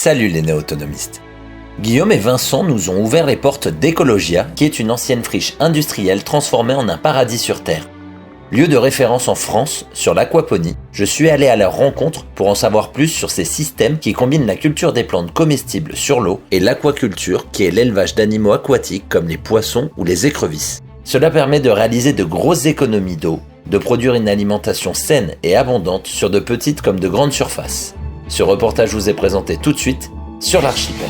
Salut les néo-autonomistes. Guillaume et Vincent nous ont ouvert les portes d'Ecologia, qui est une ancienne friche industrielle transformée en un paradis sur Terre. Lieu de référence en France sur l'aquaponie, je suis allé à leur rencontre pour en savoir plus sur ces systèmes qui combinent la culture des plantes comestibles sur l'eau et l'aquaculture, qui est l'élevage d'animaux aquatiques comme les poissons ou les écrevisses. Cela permet de réaliser de grosses économies d'eau, de produire une alimentation saine et abondante sur de petites comme de grandes surfaces. Ce reportage vous est présenté tout de suite sur l'archipel.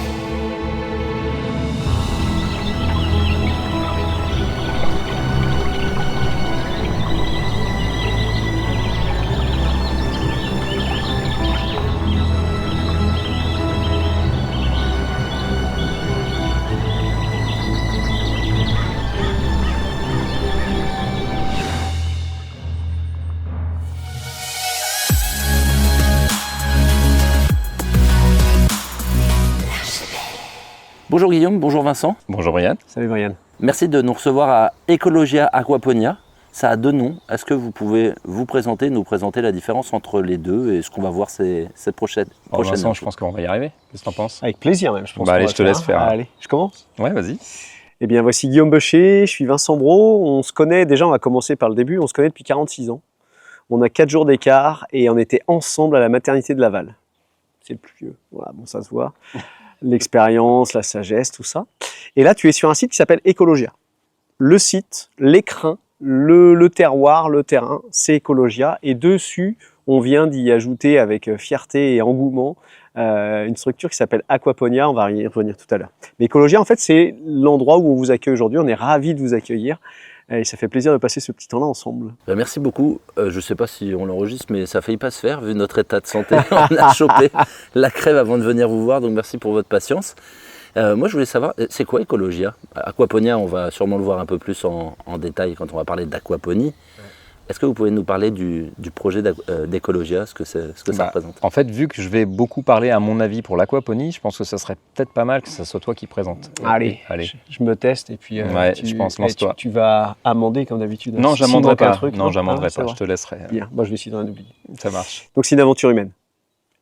Bonjour Guillaume, bonjour Vincent. Bonjour Brian. Salut Brian. Merci de nous recevoir à Ecologia Aquaponia. Ça a deux noms. Est-ce que vous pouvez nous présenter la différence entre les deux et ce qu'on va voir cette prochaine Vincent, je pense qu'on va y arriver. Qu'est-ce que t'en penses? Avec plaisir même, je pense. Allez, je te laisse faire. Allez, je commence? Ouais, vas-y. Eh bien, voici Guillaume Beucher, je suis Vincent Brault. On se connaît, déjà on va commencer par le début, on se connaît depuis 46 ans. On a 4 jours d'écart et on était ensemble à la maternité de Laval. C'est le plus vieux, voilà, bon ça se voit. L'expérience, la sagesse, tout ça. Et là, tu es sur un site qui s'appelle Ecologia. Le site, l'écrin, le terroir, le terrain, c'est Ecologia. Et dessus, on vient d'y ajouter avec fierté et engouement une structure qui s'appelle Aquaponia. On va y revenir tout à l'heure. Mais Ecologia, en fait, c'est l'endroit où on vous accueille aujourd'hui. On est ravis de vous accueillir. Et ça fait plaisir de passer ce petit temps-là ensemble. Merci beaucoup. Je ne sais pas si on l'enregistre, mais ça ne faillit pas se faire vu notre état de santé. On a chopé la crève avant de venir vous voir, donc merci pour votre patience. Moi, je voulais savoir, c'est quoi Ecologia? Aquaponia, on va sûrement le voir un peu plus en détail quand on va parler d'aquaponie. Est-ce que vous pouvez nous parler du projet d'Ecologia, ce que ça représente? En fait, vu que je vais beaucoup parler à mon avis pour l'aquaponie, je pense que ça serait peut-être pas mal que ce soit toi qui présente. Allez. Je me teste et puis je pense, lance-toi. Tu vas amender comme d'habitude. Non, j'amenderai pas. Non, j'amenderai pas, je te laisserai. Bien, moi je vais essayer d'en oublier. Ça marche. Donc c'est une aventure humaine.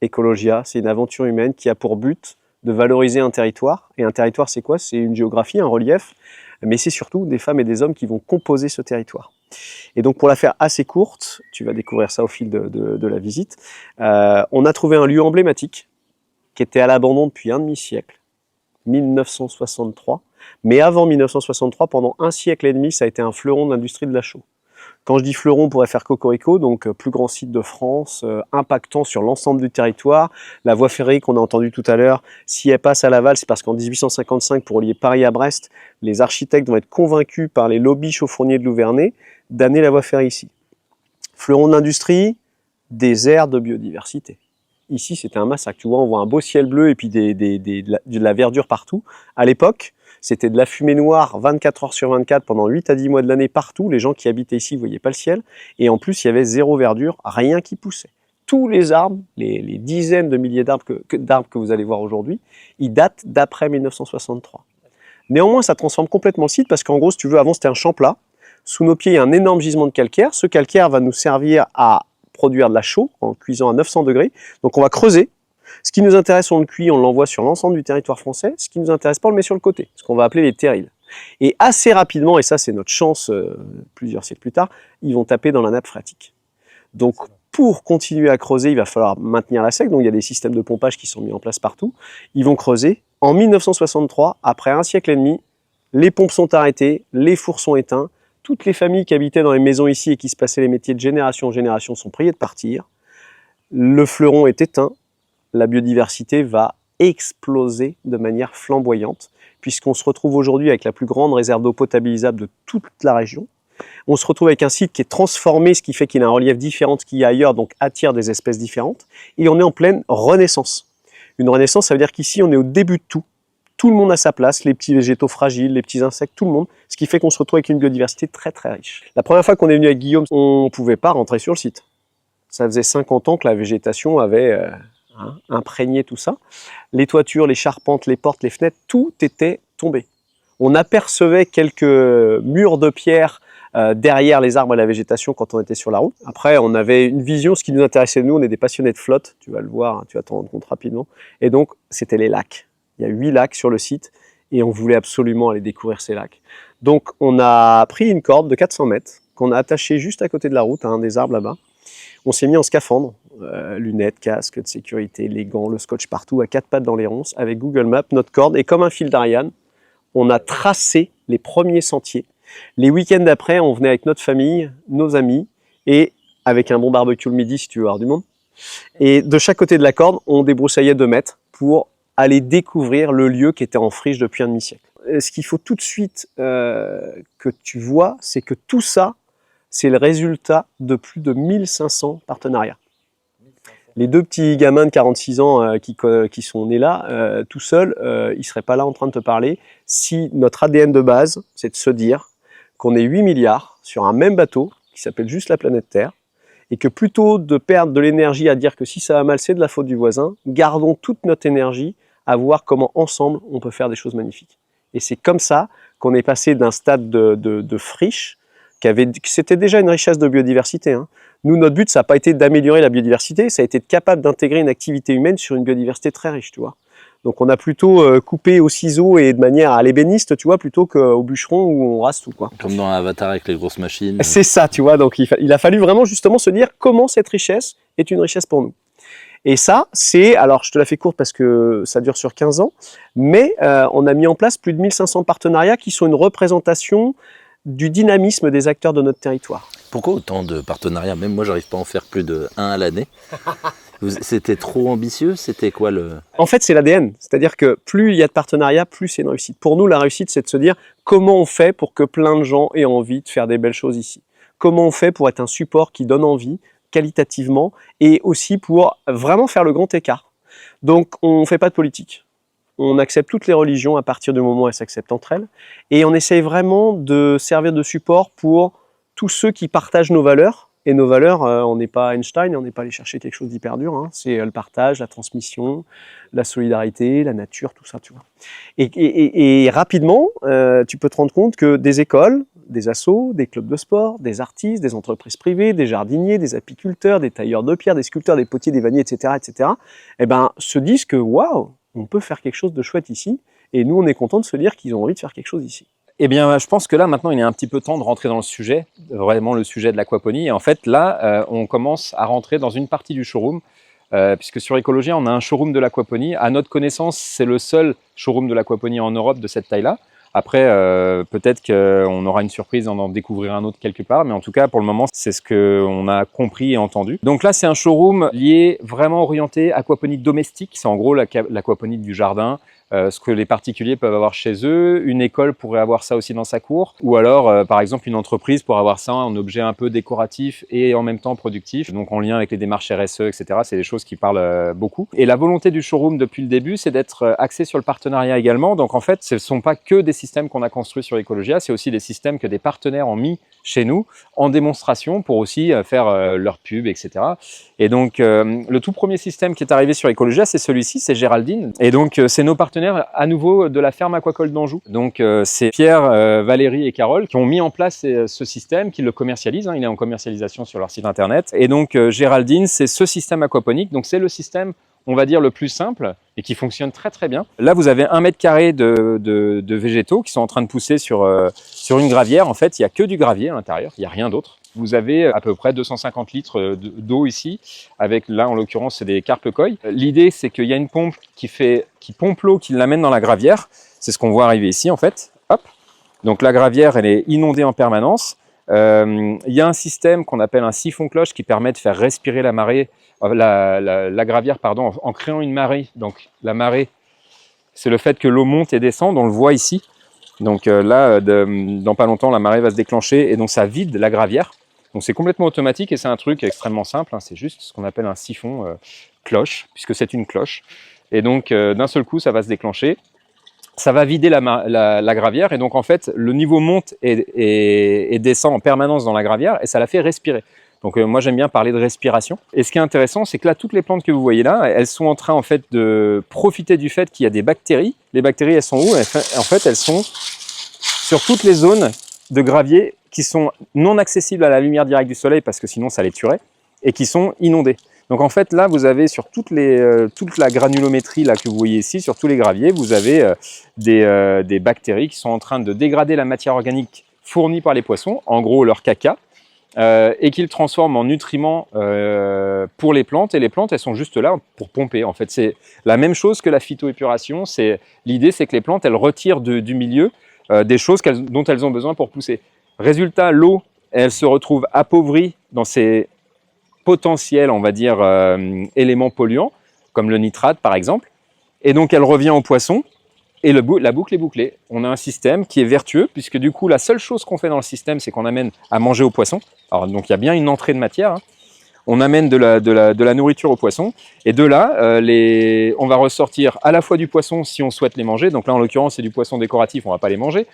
Ecologia, c'est une aventure humaine qui a pour but de valoriser un territoire. Et un territoire, c'est quoi? C'est une géographie, un relief, mais c'est surtout des femmes et des hommes qui vont composer ce territoire. Et donc pour la faire assez courte, tu vas découvrir ça au fil de la visite, on a trouvé un lieu emblématique qui était à l'abandon depuis un demi-siècle, 1963. Mais avant 1963, pendant un siècle et demi, ça a été un fleuron de l'industrie de la chaux. Quand je dis fleuron, on pourrait faire Cocorico, donc plus grand site de France, impactant sur l'ensemble du territoire. La voie ferrée qu'on a entendue tout à l'heure, si elle passe à Laval, c'est parce qu'en 1855, pour relier Paris à Brest, les architectes vont être convaincus par les lobbies chauffourniers de Louvernay d'amener la voie ferrée ici. Fleuron d'industrie, désert de biodiversité. Ici, c'était un massacre. Tu vois, on voit un beau ciel bleu et puis de la verdure partout. À l'époque, c'était de la fumée noire 24 heures sur 24 pendant 8 à 10 mois de l'année partout. Les gens qui habitaient ici ne voyaient pas le ciel. Et en plus, il y avait zéro verdure, rien qui poussait. Tous les arbres, les dizaines de milliers d'arbres que vous allez voir aujourd'hui, ils datent d'après 1963. Néanmoins, ça transforme complètement le site parce qu'en gros, si tu veux, avant c'était un champ plat. Sous nos pieds, il y a un énorme gisement de calcaire. Ce calcaire va nous servir à produire de la chaux en cuisant à 900 degrés. Donc on va creuser. Ce qui nous intéresse, on le cuit, on l'envoie sur l'ensemble du territoire français. Ce qui nous intéresse pas, on le met sur le côté, ce qu'on va appeler les terrils. Et assez rapidement, et ça c'est notre chance plusieurs siècles plus tard, ils vont taper dans la nappe phréatique. Donc pour continuer à creuser, il va falloir maintenir la sec. Donc il y a des systèmes de pompage qui sont mis en place partout. Ils vont creuser. En 1963, après un siècle et demi, les pompes sont arrêtées, les fours sont éteints. Toutes les familles qui habitaient dans les maisons ici et qui se passaient les métiers de génération en génération sont priées de partir. Le fleuron est éteint. La biodiversité va exploser de manière flamboyante, puisqu'on se retrouve aujourd'hui avec la plus grande réserve d'eau potabilisable de toute la région. On se retrouve avec un site qui est transformé, ce qui fait qu'il a un relief différent de ce qu'il y a ailleurs, donc attire des espèces différentes. Et on est en pleine renaissance. Une renaissance, ça veut dire qu'ici, on est au début de tout. Tout le monde a sa place, les petits végétaux fragiles, les petits insectes, tout le monde. Ce qui fait qu'on se retrouve avec une biodiversité très très riche. La première fois qu'on est venu avec Guillaume, on ne pouvait pas rentrer sur le site. Ça faisait 50 ans que la végétation avait imprégné tout ça. Les toitures, les charpentes, les portes, les fenêtres, tout était tombé. On apercevait quelques murs de pierre derrière les arbres et la végétation quand on était sur la route. Après, on avait une vision, ce qui nous intéressait, nous, on est des passionnés de flotte, tu vas le voir, hein, tu vas t'en rendre compte rapidement. Et donc, c'était les lacs. Il y a 8 lacs sur le site et on voulait absolument aller découvrir ces lacs. Donc, on a pris une corde de 400 mètres qu'on a attachée juste à côté de la route, à un des arbres là-bas. On s'est mis en scaphandre, lunettes, casque de sécurité, les gants, le scotch partout, à 4 pattes dans les ronces, avec Google Maps, notre corde, et comme un fil d'Ariane, on a tracé les premiers sentiers. Les week-ends d'après, on venait avec notre famille, nos amis, et avec un bon barbecue le midi, si tu veux avoir du monde. Et de chaque côté de la corde, on débroussaillait 2 mètres pour aller découvrir le lieu qui était en friche depuis un demi-siècle. Ce qu'il faut tout de suite que tu vois, c'est que tout ça, c'est le résultat de plus de 1500 partenariats. Les 2 petits gamins de 46 ans qui sont nés là, tout seuls, ils ne seraient pas là en train de te parler si notre ADN de base, c'est de se dire qu'on est 8 milliards sur un même bateau qui s'appelle juste la planète Terre et que plutôt de perdre de l'énergie à dire que si ça va mal, c'est de la faute du voisin, gardons toute notre énergie à voir comment ensemble on peut faire des choses magnifiques. Et c'est comme ça qu'on est passé d'un stade de friche c'était déjà une richesse de biodiversité. Hein. Nous, notre but, ça n'a pas été d'améliorer la biodiversité, ça a été capable d'intégrer une activité humaine sur une biodiversité très riche, tu vois. Donc on a plutôt coupé au ciseau et de manière à l'ébéniste, tu vois, plutôt qu'au bûcheron où on rase tout, quoi. Comme dans Avatar avec les grosses machines. C'est ça, tu vois. Donc il a fallu vraiment justement se dire comment cette richesse est une richesse pour nous. Et ça, alors je te la fais courte parce que ça dure sur 15 ans, mais on a mis en place plus de 1500 partenariats qui sont une représentation du dynamisme des acteurs de notre territoire. Pourquoi autant de partenariats? Même moi, j'arrive pas à en faire plus de 1 à l'année. C'était trop ambitieux? C'était quoi le... En fait, c'est l'ADN. C'est-à-dire que plus il y a de partenariats, plus c'est une réussite. Pour nous, la réussite, c'est de se dire comment on fait pour que plein de gens aient envie de faire des belles choses ici. Comment on fait pour être un support qui donne envie, qualitativement, et aussi pour vraiment faire le grand écart. Donc, on ne fait pas de politique. On accepte toutes les religions à partir du moment où elles s'acceptent entre elles. Et on essaye vraiment de servir de support pour tous ceux qui partagent nos valeurs. Et nos valeurs, on n'est pas Einstein, on n'est pas allé chercher quelque chose d'hyper dur. Hein. C'est le partage, la transmission, la solidarité, la nature, tout ça, tu vois. Et rapidement, tu peux te rendre compte que des écoles, des assos, des clubs de sport, des artistes, des entreprises privées, des jardiniers, des apiculteurs, des tailleurs de pierre, des sculpteurs, des potiers, des vanniers, etc., se disent que waouh, on peut faire quelque chose de chouette ici. Et nous, on est content de se dire qu'ils ont envie de faire quelque chose ici. Eh bien, je pense que là, maintenant, il est un petit peu temps de rentrer dans le sujet, vraiment le sujet de l'aquaponie. Et en fait, là, on commence à rentrer dans une partie du showroom, puisque sur Écologia, on a un showroom de l'aquaponie. À notre connaissance, c'est le seul showroom de l'aquaponie en Europe de cette taille-là. Après, peut-être qu'on aura une surprise d'en découvrir un autre quelque part, mais en tout cas, pour le moment, c'est ce qu'on a compris et entendu. Donc là, c'est un showroom lié, vraiment orienté aquaponie domestique. C'est en gros l'aquaponie du jardin, ce que les particuliers peuvent avoir chez eux. Une école pourrait avoir ça aussi dans sa cour. Ou alors, par exemple, une entreprise pourrait avoir ça en objet un peu décoratif et en même temps productif. Donc en lien avec les démarches RSE, etc. C'est des choses qui parlent beaucoup. Et la volonté du showroom depuis le début, c'est d'être axé sur le partenariat également. Donc en fait, ce ne sont pas que des systèmes qu'on a construits sur Écologia, c'est aussi des systèmes que des partenaires ont mis chez nous en démonstration pour aussi faire leur pub, etc. Et donc, le tout premier système qui est arrivé sur Écologia, c'est celui-ci, c'est Géraldine. Et donc, c'est nos partenaires à nouveau de la ferme aquacole d'Anjou. Donc, c'est Pierre, Valérie et Carole qui ont mis en place ce système, qui le commercialisent. Hein, il est en commercialisation sur leur site internet. Et donc, Géraldine, c'est ce système aquaponique. Donc, c'est le système, on va dire, le plus simple et qui fonctionne très très bien. Là, vous avez 1 mètre carré de végétaux qui sont en train de pousser sur une gravière. En fait, il n'y a que du gravier à l'intérieur, il n'y a rien d'autre. Vous avez à peu près 250 litres d'eau ici, avec là en l'occurrence c'est des carpe koi. L'idée c'est qu'il y a une pompe qui pompe l'eau, qui l'amène dans la gravière. C'est ce qu'on voit arriver ici en fait. Hop. Donc la gravière elle est inondée en permanence. Il y a un système qu'on appelle un siphon cloche qui permet de faire respirer la marée, la gravière pardon, en créant une marée. Donc la marée, c'est le fait que l'eau monte et descend, on le voit ici. Donc là, dans pas longtemps, la marée va se déclencher et donc ça vide la gravière. Donc c'est complètement automatique et c'est un truc extrêmement simple. Hein, c'est juste ce qu'on appelle un siphon cloche, puisque c'est une cloche. Et donc d'un seul coup, ça va se déclencher. Ça va vider la gravière et donc en fait, le niveau monte et descend en permanence dans la gravière et ça la fait respirer. Donc moi j'aime bien parler de respiration. Et ce qui est intéressant, c'est que là, toutes les plantes que vous voyez là, elles sont en train en fait de profiter du fait qu'il y a des bactéries. Les bactéries, elles sont où? En fait, elles sont sur toutes les zones de gravier qui sont non accessibles à la lumière directe du soleil parce que sinon ça les tuerait, et qui sont inondées. Donc en fait là vous avez sur toute la granulométrie là, que vous voyez ici, sur tous les graviers, vous avez des bactéries qui sont en train de dégrader la matière organique fournie par les poissons, en gros leur caca, et qu'ils transforment en nutriments pour les plantes, et les plantes elles sont juste là pour pomper. En fait c'est la même chose que la phytoépuration, l'idée c'est que les plantes elles retirent du milieu des choses dont elles ont besoin pour pousser. Résultat, l'eau elle se retrouve appauvrie dans ses potentiels, on va dire, éléments polluants, comme le nitrate par exemple, et donc elle revient au poisson, et la boucle est bouclée. On a un système qui est vertueux, puisque du coup la seule chose qu'on fait dans le système, c'est qu'on amène à manger au poisson. Alors donc il y a bien une entrée de matière, hein. On amène de la nourriture au poisson, et de là, on va ressortir à la fois du poisson si on souhaite les manger, donc là en l'occurrence c'est du poisson décoratif, on ne va pas les manger,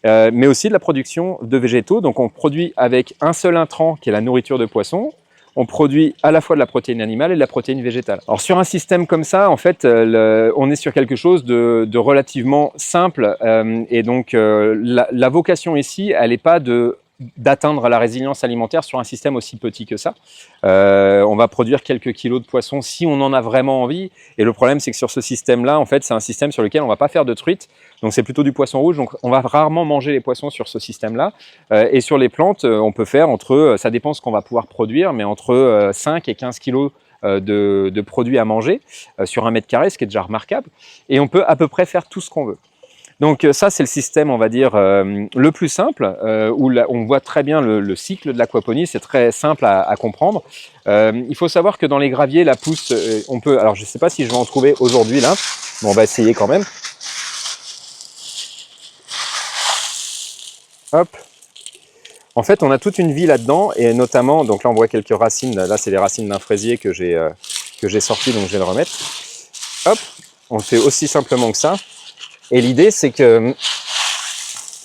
mais aussi de la production de végétaux, donc on produit avec un seul intrant qui est la nourriture de poisson, on produit à la fois de la protéine animale et de la protéine végétale. Alors sur un système comme ça, en fait, on est sur quelque chose de relativement simple, et donc la vocation ici, elle n'est pas d'atteindre la résilience alimentaire sur un système aussi petit que ça. On va produire quelques kilos de poissons si on en a vraiment envie, et le problème c'est que sur ce système-là, en fait, c'est un système sur lequel on ne va pas faire de truite, donc c'est plutôt du poisson rouge, donc on va rarement manger les poissons sur ce système-là, et sur les plantes, on peut faire ça dépend ce qu'on va pouvoir produire, mais entre 5 et 15 kilos de produits à manger sur 1 mètre carré, ce qui est déjà remarquable, et on peut à peu près faire tout ce qu'on veut. Donc ça, c'est le système, on va dire, le plus simple, où on voit très bien le cycle de l'aquaponie, c'est très simple à comprendre. Il faut savoir que dans les graviers, la pousse, on peut, alors je ne sais pas si je vais en trouver aujourd'hui là, mais on va essayer quand même. Hop. En fait, on a toute une vie là-dedans, et notamment, donc là on voit quelques racines, là c'est les racines d'un fraisier que j'ai sorti, donc je vais le remettre. Hop, on le fait aussi simplement que ça. Et l'idée, c'est que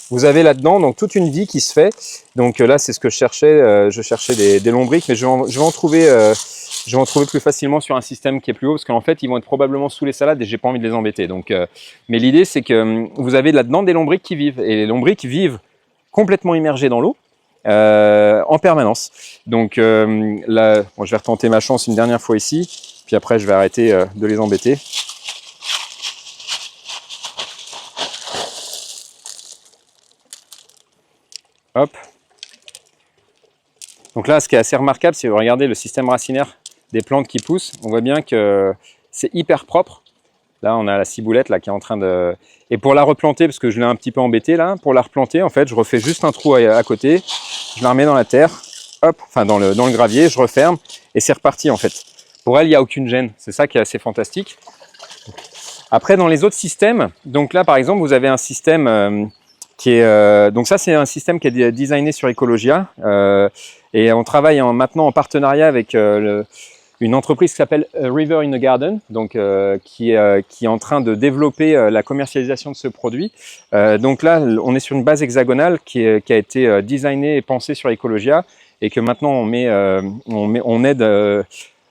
vous avez là-dedans donc toute une vie qui se fait. Donc là, c'est ce que je cherchais des lombrics, mais je vais en trouver plus facilement sur un système qui est plus haut, parce qu'en fait, ils vont être probablement sous les salades et j'ai pas envie de les embêter. Donc, mais l'idée, c'est que vous avez là-dedans des lombrics qui vivent, et les lombrics vivent complètement immergés dans l'eau en permanence. Donc là, bon, je vais retenter ma chance une dernière fois ici, puis après, je vais arrêter de les embêter. Hop. Donc là, ce qui est assez remarquable, si vous regardez le système racinaire des plantes qui poussent, on voit bien que c'est hyper propre. Là, on a la ciboulette là, qui est en train de... Et pour la replanter, parce que je l'ai un petit peu embêtée là, pour la replanter, en fait, je refais juste un trou à côté, je la remets dans la terre, hop, enfin dans le gravier, je referme, et c'est reparti en fait. Pour elle, il n'y a aucune gêne. C'est ça qui est assez fantastique. Après, dans les autres systèmes, donc là, par exemple, vous avez un système... donc ça, c'est un système qui est designé sur Ecologia, et on travaille maintenant en partenariat avec une entreprise qui s'appelle River in the Garden, donc qui est en train de développer la commercialisation de ce produit. Donc là, on est sur une base hexagonale qui a été designée et pensée sur Ecologia, et que maintenant on aide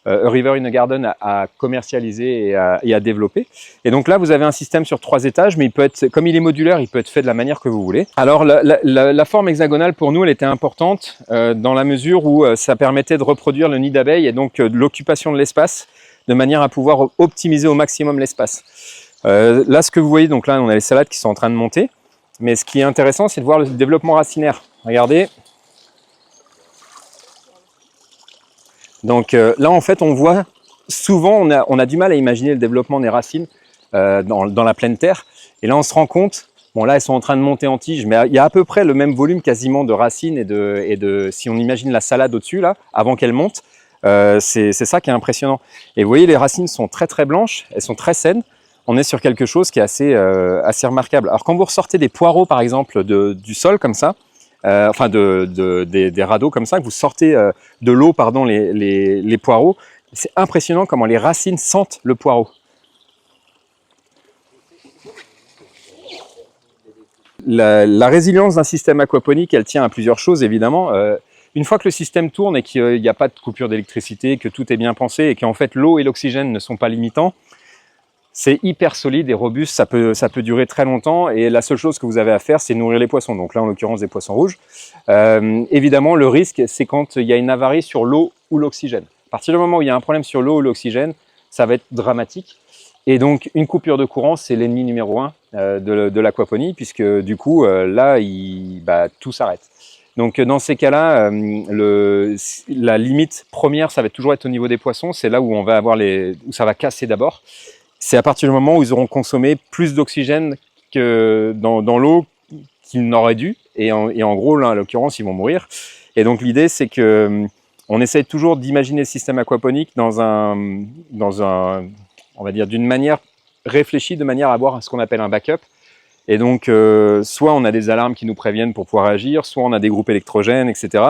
River in the Garden à commercialiser et à développer. Et donc là, vous avez un système sur 3 étages, mais il peut être, comme il est modulaire, il peut être fait de la manière que vous voulez. Alors la forme hexagonale, pour nous, elle était importante dans la mesure où ça permettait de reproduire le nid d'abeilles et donc l'occupation de l'espace, de manière à pouvoir optimiser au maximum l'espace. Là, ce que vous voyez, donc là, on a les salades qui sont en train de monter, mais ce qui est intéressant, c'est de voir le développement racinaire. Regardez. Donc là, en fait, on voit souvent, on a du mal à imaginer le développement des racines dans la pleine terre. Et là, on se rend compte, bon là, elles sont en train de monter en tige, mais il y a à peu près le même volume quasiment de racines et de si on imagine la salade au-dessus, là, avant qu'elle monte, c'est ça qui est impressionnant. Et vous voyez, les racines sont très très blanches, elles sont très saines. On est sur quelque chose qui est assez remarquable. Alors quand vous ressortez des poireaux, par exemple, du sol comme ça, enfin des radeaux comme ça, que vous sortez de l'eau, pardon, les poireaux, c'est impressionnant comment les racines sentent le poireau. La résilience d'un système aquaponique, elle tient à plusieurs choses, évidemment. Une fois que le système tourne et qu'il n'y a pas de coupure d'électricité, que tout est bien pensé et qu'en fait l'eau et l'oxygène ne sont pas limitants, c'est hyper solide et robuste, ça peut durer très longtemps et la seule chose que vous avez à faire, c'est nourrir les poissons. Donc là, en l'occurrence, des poissons rouges. Évidemment, le risque, c'est quand il y a une avarie sur l'eau ou l'oxygène. À partir du moment où il y a un problème sur l'eau ou l'oxygène, ça va être dramatique. Et donc, une coupure de courant, c'est l'ennemi numéro 1 de l'aquaponie, puisque du coup, là, tout s'arrête. Donc, dans ces cas-là, la limite première, ça va toujours être au niveau des poissons. C'est là où on va avoir où ça va casser d'abord. C'est à partir du moment où ils auront consommé plus d'oxygène que dans l'eau qu'ils n'auraient dû. Et en gros, là, en l'occurrence, ils vont mourir. Et donc, l'idée, c'est que on essaie toujours d'imaginer le système aquaponique on va dire, d'une manière réfléchie, de manière à avoir ce qu'on appelle un backup. Et donc, soit on a des alarmes qui nous préviennent pour pouvoir agir, soit on a des groupes électrogènes, etc.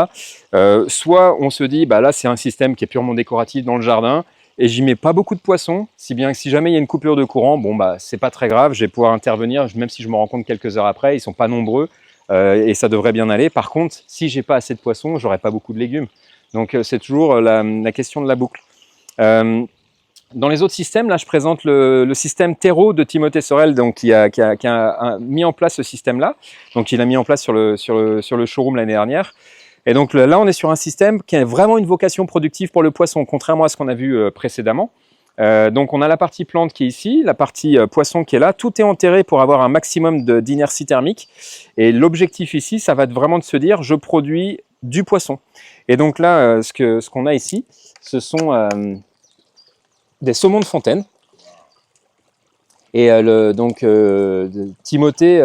Soit on se dit, là, c'est un système qui est purement décoratif dans le jardin, et j'y mets pas beaucoup de poissons, si bien que si jamais il y a une coupure de courant, c'est pas très grave, je vais pouvoir intervenir, même si je me rends compte quelques heures après, ils sont pas nombreux, et ça devrait bien aller. Par contre, si j'ai pas assez de poissons, j'aurai pas beaucoup de légumes. Donc, c'est toujours la question de la boucle. Dans les autres systèmes, là, je présente le système Terreau de Timothée Sorel, donc qui a mis en place ce système-là. Donc, il a mis en place sur le showroom l'année dernière. Et donc là, on est sur un système qui a vraiment une vocation productive pour le poisson, contrairement à ce qu'on a vu précédemment. Donc, on a la partie plante qui est ici, la partie poisson qui est là. Tout est enterré pour avoir un maximum d'inertie thermique. Et l'objectif ici, ça va être vraiment de se dire, je produis du poisson. Et donc là, ce qu'on a ici, ce sont des saumons de fontaine. Et Timothée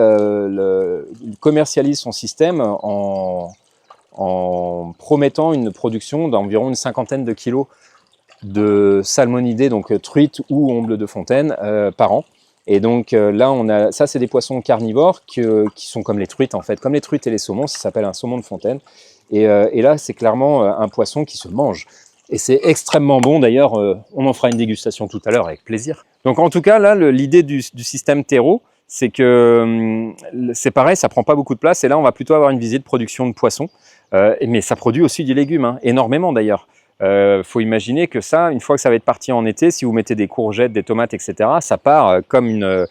commercialise son système en promettant une production d'environ une 50aine de kilos de salmonidés, donc truites ou ombles de fontaine par an. Et donc là, ça c'est des poissons carnivores qui sont comme les truites en fait, comme les truites et les saumons, ça s'appelle un saumon de fontaine. Et là, c'est clairement un poisson qui se mange. Et c'est extrêmement bon, d'ailleurs, on en fera une dégustation tout à l'heure avec plaisir. Donc en tout cas, là, l'idée du système Terreau, c'est que c'est pareil, ça prend pas beaucoup de place, et là on va plutôt avoir une visée de production de poissons, mais ça produit aussi du légume, énormément d'ailleurs. Faut imaginer que ça, une fois que ça va être parti en été, si vous mettez des courgettes, des tomates, etc., ça part comme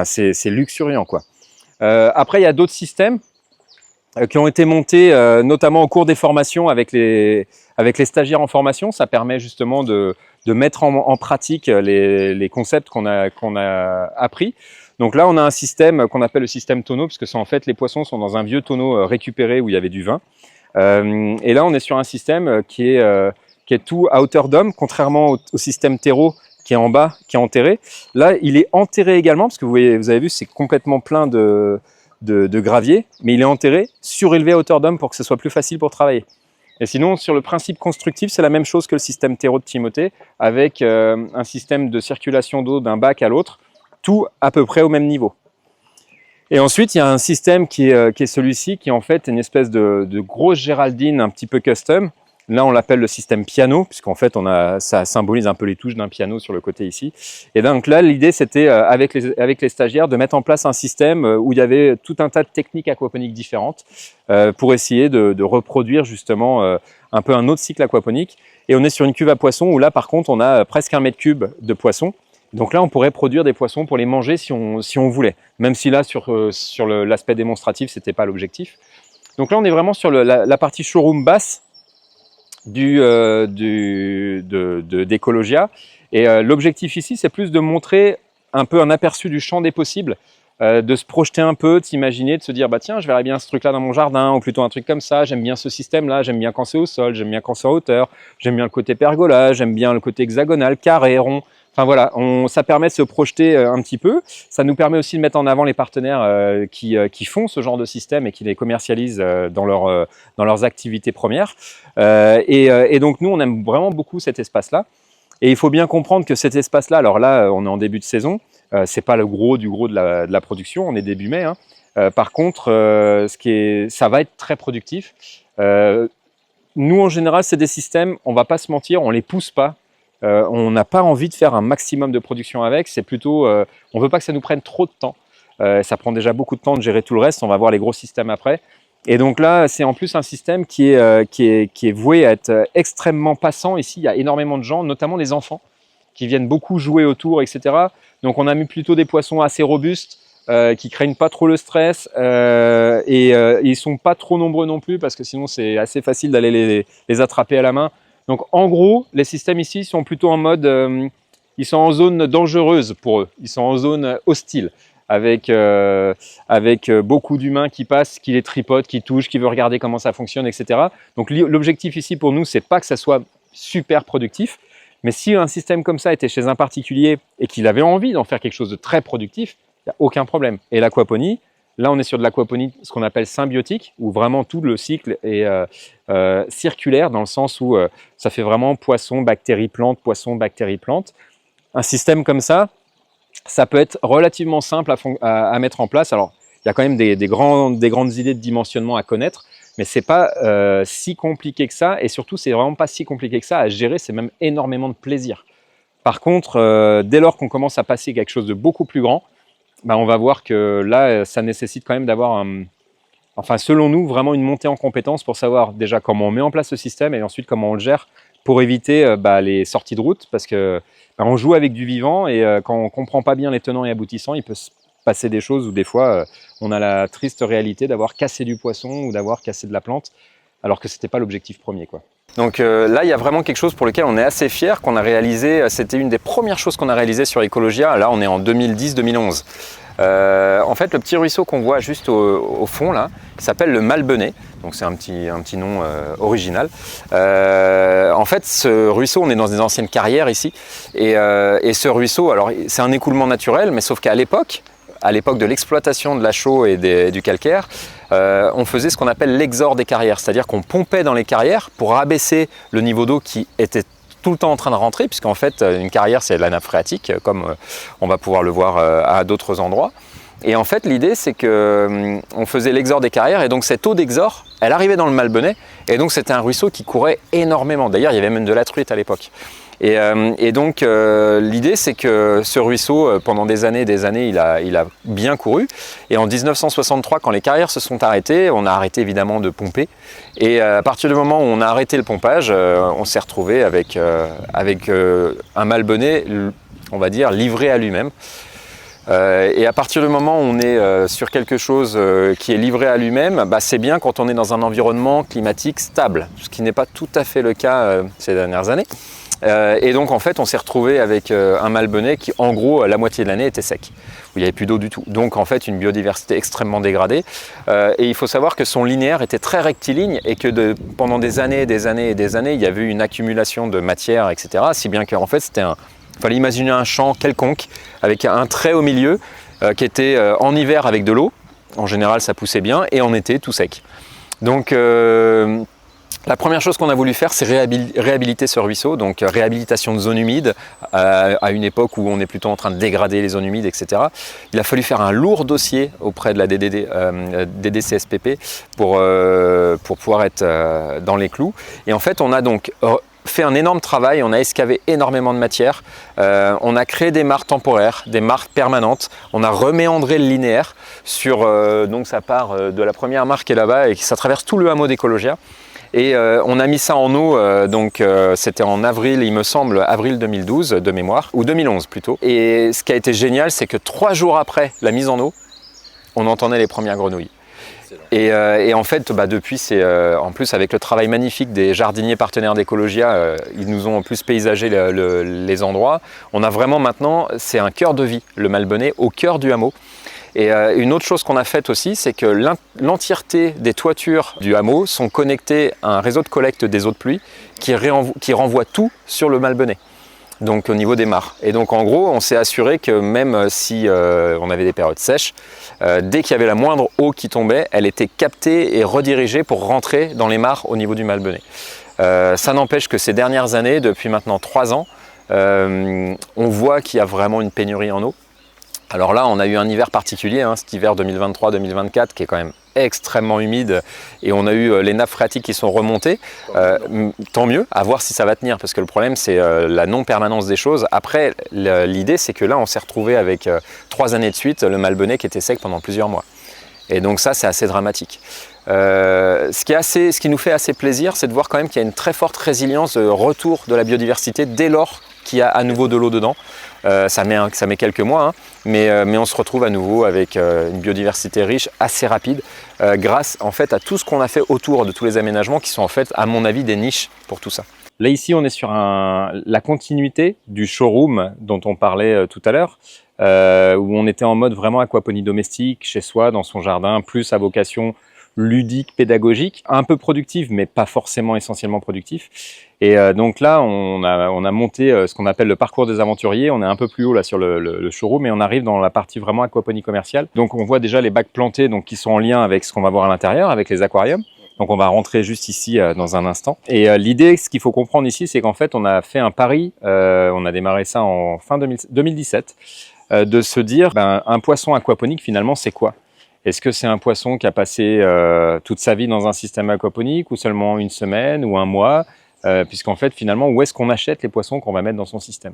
c'est luxuriant, quoi. Après, il y a d'autres systèmes qui ont été montés notamment au cours des formations avec les stagiaires en formation. Ça permet justement de mettre en pratique les concepts qu'on a appris. Donc là, on a un système qu'on appelle le système tonneau, puisque c'est en fait les poissons sont dans un vieux tonneau récupéré où il y avait du vin. Et là, on est sur un système qui est tout à hauteur d'homme, contrairement au système Terreau qui est en bas, qui est enterré. Là, il est enterré également, parce que vous avez vu, c'est complètement plein de gravier, mais il est enterré, surélevé à hauteur d'homme pour que ce soit plus facile pour travailler. Et sinon, sur le principe constructif, c'est la même chose que le système Terreau de Timothée, avec un système de circulation d'eau d'un bac à l'autre, tout à peu près au même niveau. Et ensuite, il y a un système qui est celui-ci, qui est en fait une espèce de grosse Géraldine un petit peu custom. Là, on l'appelle le système piano, puisqu'en fait, ça symbolise un peu les touches d'un piano sur le côté ici. Et donc là, l'idée, c'était, avec les stagiaires, de mettre en place un système où il y avait tout un tas de techniques aquaponiques différentes pour essayer de reproduire justement un peu un autre cycle aquaponique. Et on est sur une cuve à poissons où là, par contre, on a presque 1 mètre cube de poissons. Donc là, on pourrait produire des poissons pour les manger si on voulait, même si là, sur l'aspect démonstratif, ce n'était pas l'objectif. Donc là, on est vraiment sur la partie showroom basse d'Ecologia. Et l'objectif ici, c'est plus de montrer un peu un aperçu du champ des possibles, de se projeter un peu, de s'imaginer, de se dire, tiens, je verrais bien ce truc-là dans mon jardin, ou plutôt un truc comme ça, j'aime bien ce système-là, j'aime bien quand c'est au sol, j'aime bien quand c'est en hauteur, j'aime bien le côté pergola, j'aime bien le côté hexagonal, carré, rond. Enfin voilà, ça permet de se projeter un petit peu. Ça nous permet aussi de mettre en avant les partenaires qui font ce genre de système et qui les commercialisent dans leurs activités premières. Et donc nous, on aime vraiment beaucoup cet espace-là. Et il faut bien comprendre que cet espace-là, alors là, on est en début de saison, c'est pas le gros du gros de la production, on est début mai. Par contre, ça va être très productif. Nous, en général, c'est des systèmes, on va pas se mentir, on les pousse pas. On n'a pas envie de faire un maximum de production avec, c'est plutôt, on veut pas que ça nous prenne trop de temps. Ça prend déjà beaucoup de temps de gérer tout le reste, on va voir les gros systèmes après. Et donc là, c'est en plus un système qui est voué à être extrêmement passant. Ici, il y a énormément de gens, notamment les enfants, qui viennent beaucoup jouer autour, etc. Donc on a mis plutôt des poissons assez robustes, qui craignent pas trop le stress, et ils sont pas trop nombreux non plus, parce que sinon c'est assez facile d'aller les attraper à la main. Donc en gros, les systèmes ici sont plutôt en mode, ils sont en zone dangereuse pour eux, ils sont en zone hostile, avec beaucoup d'humains qui passent, qui les tripotent, qui touchent, qui veulent regarder comment ça fonctionne, etc. Donc l'objectif ici pour nous, c'est pas que ça soit super productif, mais si un système comme ça était chez un particulier et qu'il avait envie d'en faire quelque chose de très productif, il n'y a aucun problème. Et l'aquaponie, là on est sur de l'aquaponie, ce qu'on appelle symbiotique, où vraiment tout le cycle est circulaire, dans le sens où ça fait vraiment poisson, bactérie, plante, poisson, bactérie, plante. Un système comme ça peut être relativement simple à mettre en place. Alors, il y a quand même des grandes idées de dimensionnement à connaître, mais c'est pas si compliqué que ça, et surtout, c'est vraiment pas si compliqué que ça à gérer, c'est même énormément de plaisir. Par contre, dès lors qu'on commence à passer quelque chose de beaucoup plus grand, on va voir que là, ça nécessite quand même d'avoir, selon nous, vraiment une montée en compétences pour savoir déjà comment on met en place ce système et ensuite comment on le gère pour éviter les sorties de route, parce que on joue avec du vivant et quand on ne comprend pas bien les tenants et aboutissants, il peut se passer des choses où des fois on a la triste réalité d'avoir cassé du poisson ou d'avoir cassé de la plante, alors que ce n'était pas l'objectif premier, quoi. Donc là, il y a vraiment quelque chose pour lequel on est assez fiers, qu'on a réalisé. C'était une des premières choses qu'on a réalisées sur Ecologia. Là, on est en 2010-2011. En fait, le petit ruisseau qu'on voit juste au fond, là, s'appelle le Malbenais. Donc c'est un petit nom original. En fait, ce ruisseau, on est dans des anciennes carrières ici. Et ce ruisseau, alors c'est un écoulement naturel, mais sauf qu'à l'époque de l'exploitation de la chaux et du calcaire, on faisait ce qu'on appelle l'exor des carrières, c'est-à-dire qu'on pompait dans les carrières pour abaisser le niveau d'eau qui était tout le temps en train de rentrer, puisqu'en fait une carrière c'est de la nappe phréatique, comme on va pouvoir le voir à d'autres endroits. Et en fait l'idée c'est qu'on faisait l'exor des carrières, et donc cette eau d'exor, elle arrivait dans le Malbenais, et donc c'était un ruisseau qui courait énormément. D'ailleurs il y avait même de la truite à l'époque. Et donc l'idée c'est que ce ruisseau pendant des années il a bien couru, et en 1963 quand les carrières se sont arrêtées, on a arrêté évidemment de pomper, et à partir du moment où on a arrêté le pompage, on s'est retrouvé avec un Malbenais, on va dire, livré à lui-même. Et à partir du moment où on est sur quelque chose qui est livré à lui-même, c'est bien quand on est dans un environnement climatique stable, ce qui n'est pas tout à fait le cas ces dernières années. Et donc en fait on s'est retrouvé avec un Malbenais qui en gros la moitié de l'année était sec, où il n'y avait plus d'eau du tout. Donc en fait une biodiversité extrêmement dégradée, et il faut savoir que son linéaire était très rectiligne, et que pendant des années il y avait eu une accumulation de matière, etc. Si bien qu'en fait fallait imaginer un champ quelconque avec un trait au milieu qui était en hiver avec de l'eau, en général ça poussait bien, et en été tout sec. Donc la première chose qu'on a voulu faire, c'est réhabiliter ce ruisseau, donc réhabilitation de zones humides, à une époque où on est plutôt en train de dégrader les zones humides, etc. Il a fallu faire un lourd dossier auprès de la DDCSPP pour pouvoir être dans les clous. Et en fait, on a donc fait un énorme travail, on a excavé énormément de matière, on a créé des mares temporaires, des mares permanentes, on a reméandré le linéaire donc ça part de la première mare qui est là-bas et ça traverse tout le hameau d'Ecologia. Et on a mis ça en eau, c'était en avril, il me semble, avril 2012 de mémoire, ou 2011 plutôt. Et ce qui a été génial, c'est que 3 jours après la mise en eau, on entendait les premières grenouilles. Et en fait, depuis, c'est en plus avec le travail magnifique des jardiniers partenaires d'Ecologia, ils nous ont en plus paysagé les endroits. On a vraiment maintenant, c'est un cœur de vie, le Malbenais, au cœur du hameau. Et une autre chose qu'on a faite aussi, c'est que l'entièreté des toitures du hameau sont connectées à un réseau de collecte des eaux de pluie qui renvoie tout sur le Malbenais, donc au niveau des mares. Et donc en gros, on s'est assuré que même si on avait des périodes sèches, dès qu'il y avait la moindre eau qui tombait, elle était captée et redirigée pour rentrer dans les mares au niveau du Malbenais. Ça n'empêche que ces dernières années, depuis maintenant 3 ans, on voit qu'il y a vraiment une pénurie en eau. Alors là, on a eu un hiver particulier, cet hiver 2023-2024, qui est quand même extrêmement humide, et on a eu les nappes phréatiques qui sont remontées. Tant mieux, à voir si ça va tenir, parce que le problème, c'est la non-permanence des choses. Après, l'idée, c'est que là, on s'est retrouvé avec 3 années de suite, le Malbenais qui était sec pendant plusieurs mois. Et donc ça, c'est assez dramatique. Ce qui nous fait assez plaisir, c'est de voir quand même qu'il y a une très forte résilience de retour de la biodiversité dès lors qu'il y a à nouveau de l'eau dedans. Ça met quelques mois, hein, mais on se retrouve à nouveau avec une biodiversité riche, assez rapide, grâce en fait à tout ce qu'on a fait autour de tous les aménagements qui sont en fait, à mon avis, des niches pour tout ça. Là ici, on est sur la continuité du showroom dont on parlait tout à l'heure, où on était en mode vraiment aquaponie domestique, chez soi, dans son jardin, plus à vocation ludique, pédagogique, un peu productif, mais pas forcément essentiellement productif. Et donc là, on a monté ce qu'on appelle le parcours des aventuriers. On est un peu plus haut là sur le showroom et on arrive dans la partie vraiment aquaponie commerciale. Donc on voit déjà les bacs plantés donc, qui sont en lien avec ce qu'on va voir à l'intérieur, avec les aquariums. Donc on va rentrer juste ici dans un instant. Et l'idée, ce qu'il faut comprendre ici, c'est qu'en fait, on a fait un pari, on a démarré ça en fin 2017, de se dire, un poisson aquaponique, finalement, c'est quoi? Est-ce que c'est un poisson qui a passé toute sa vie dans un système aquaponique ou seulement une semaine ou un mois puisqu'en fait, finalement, où est-ce qu'on achète les poissons qu'on va mettre dans son système?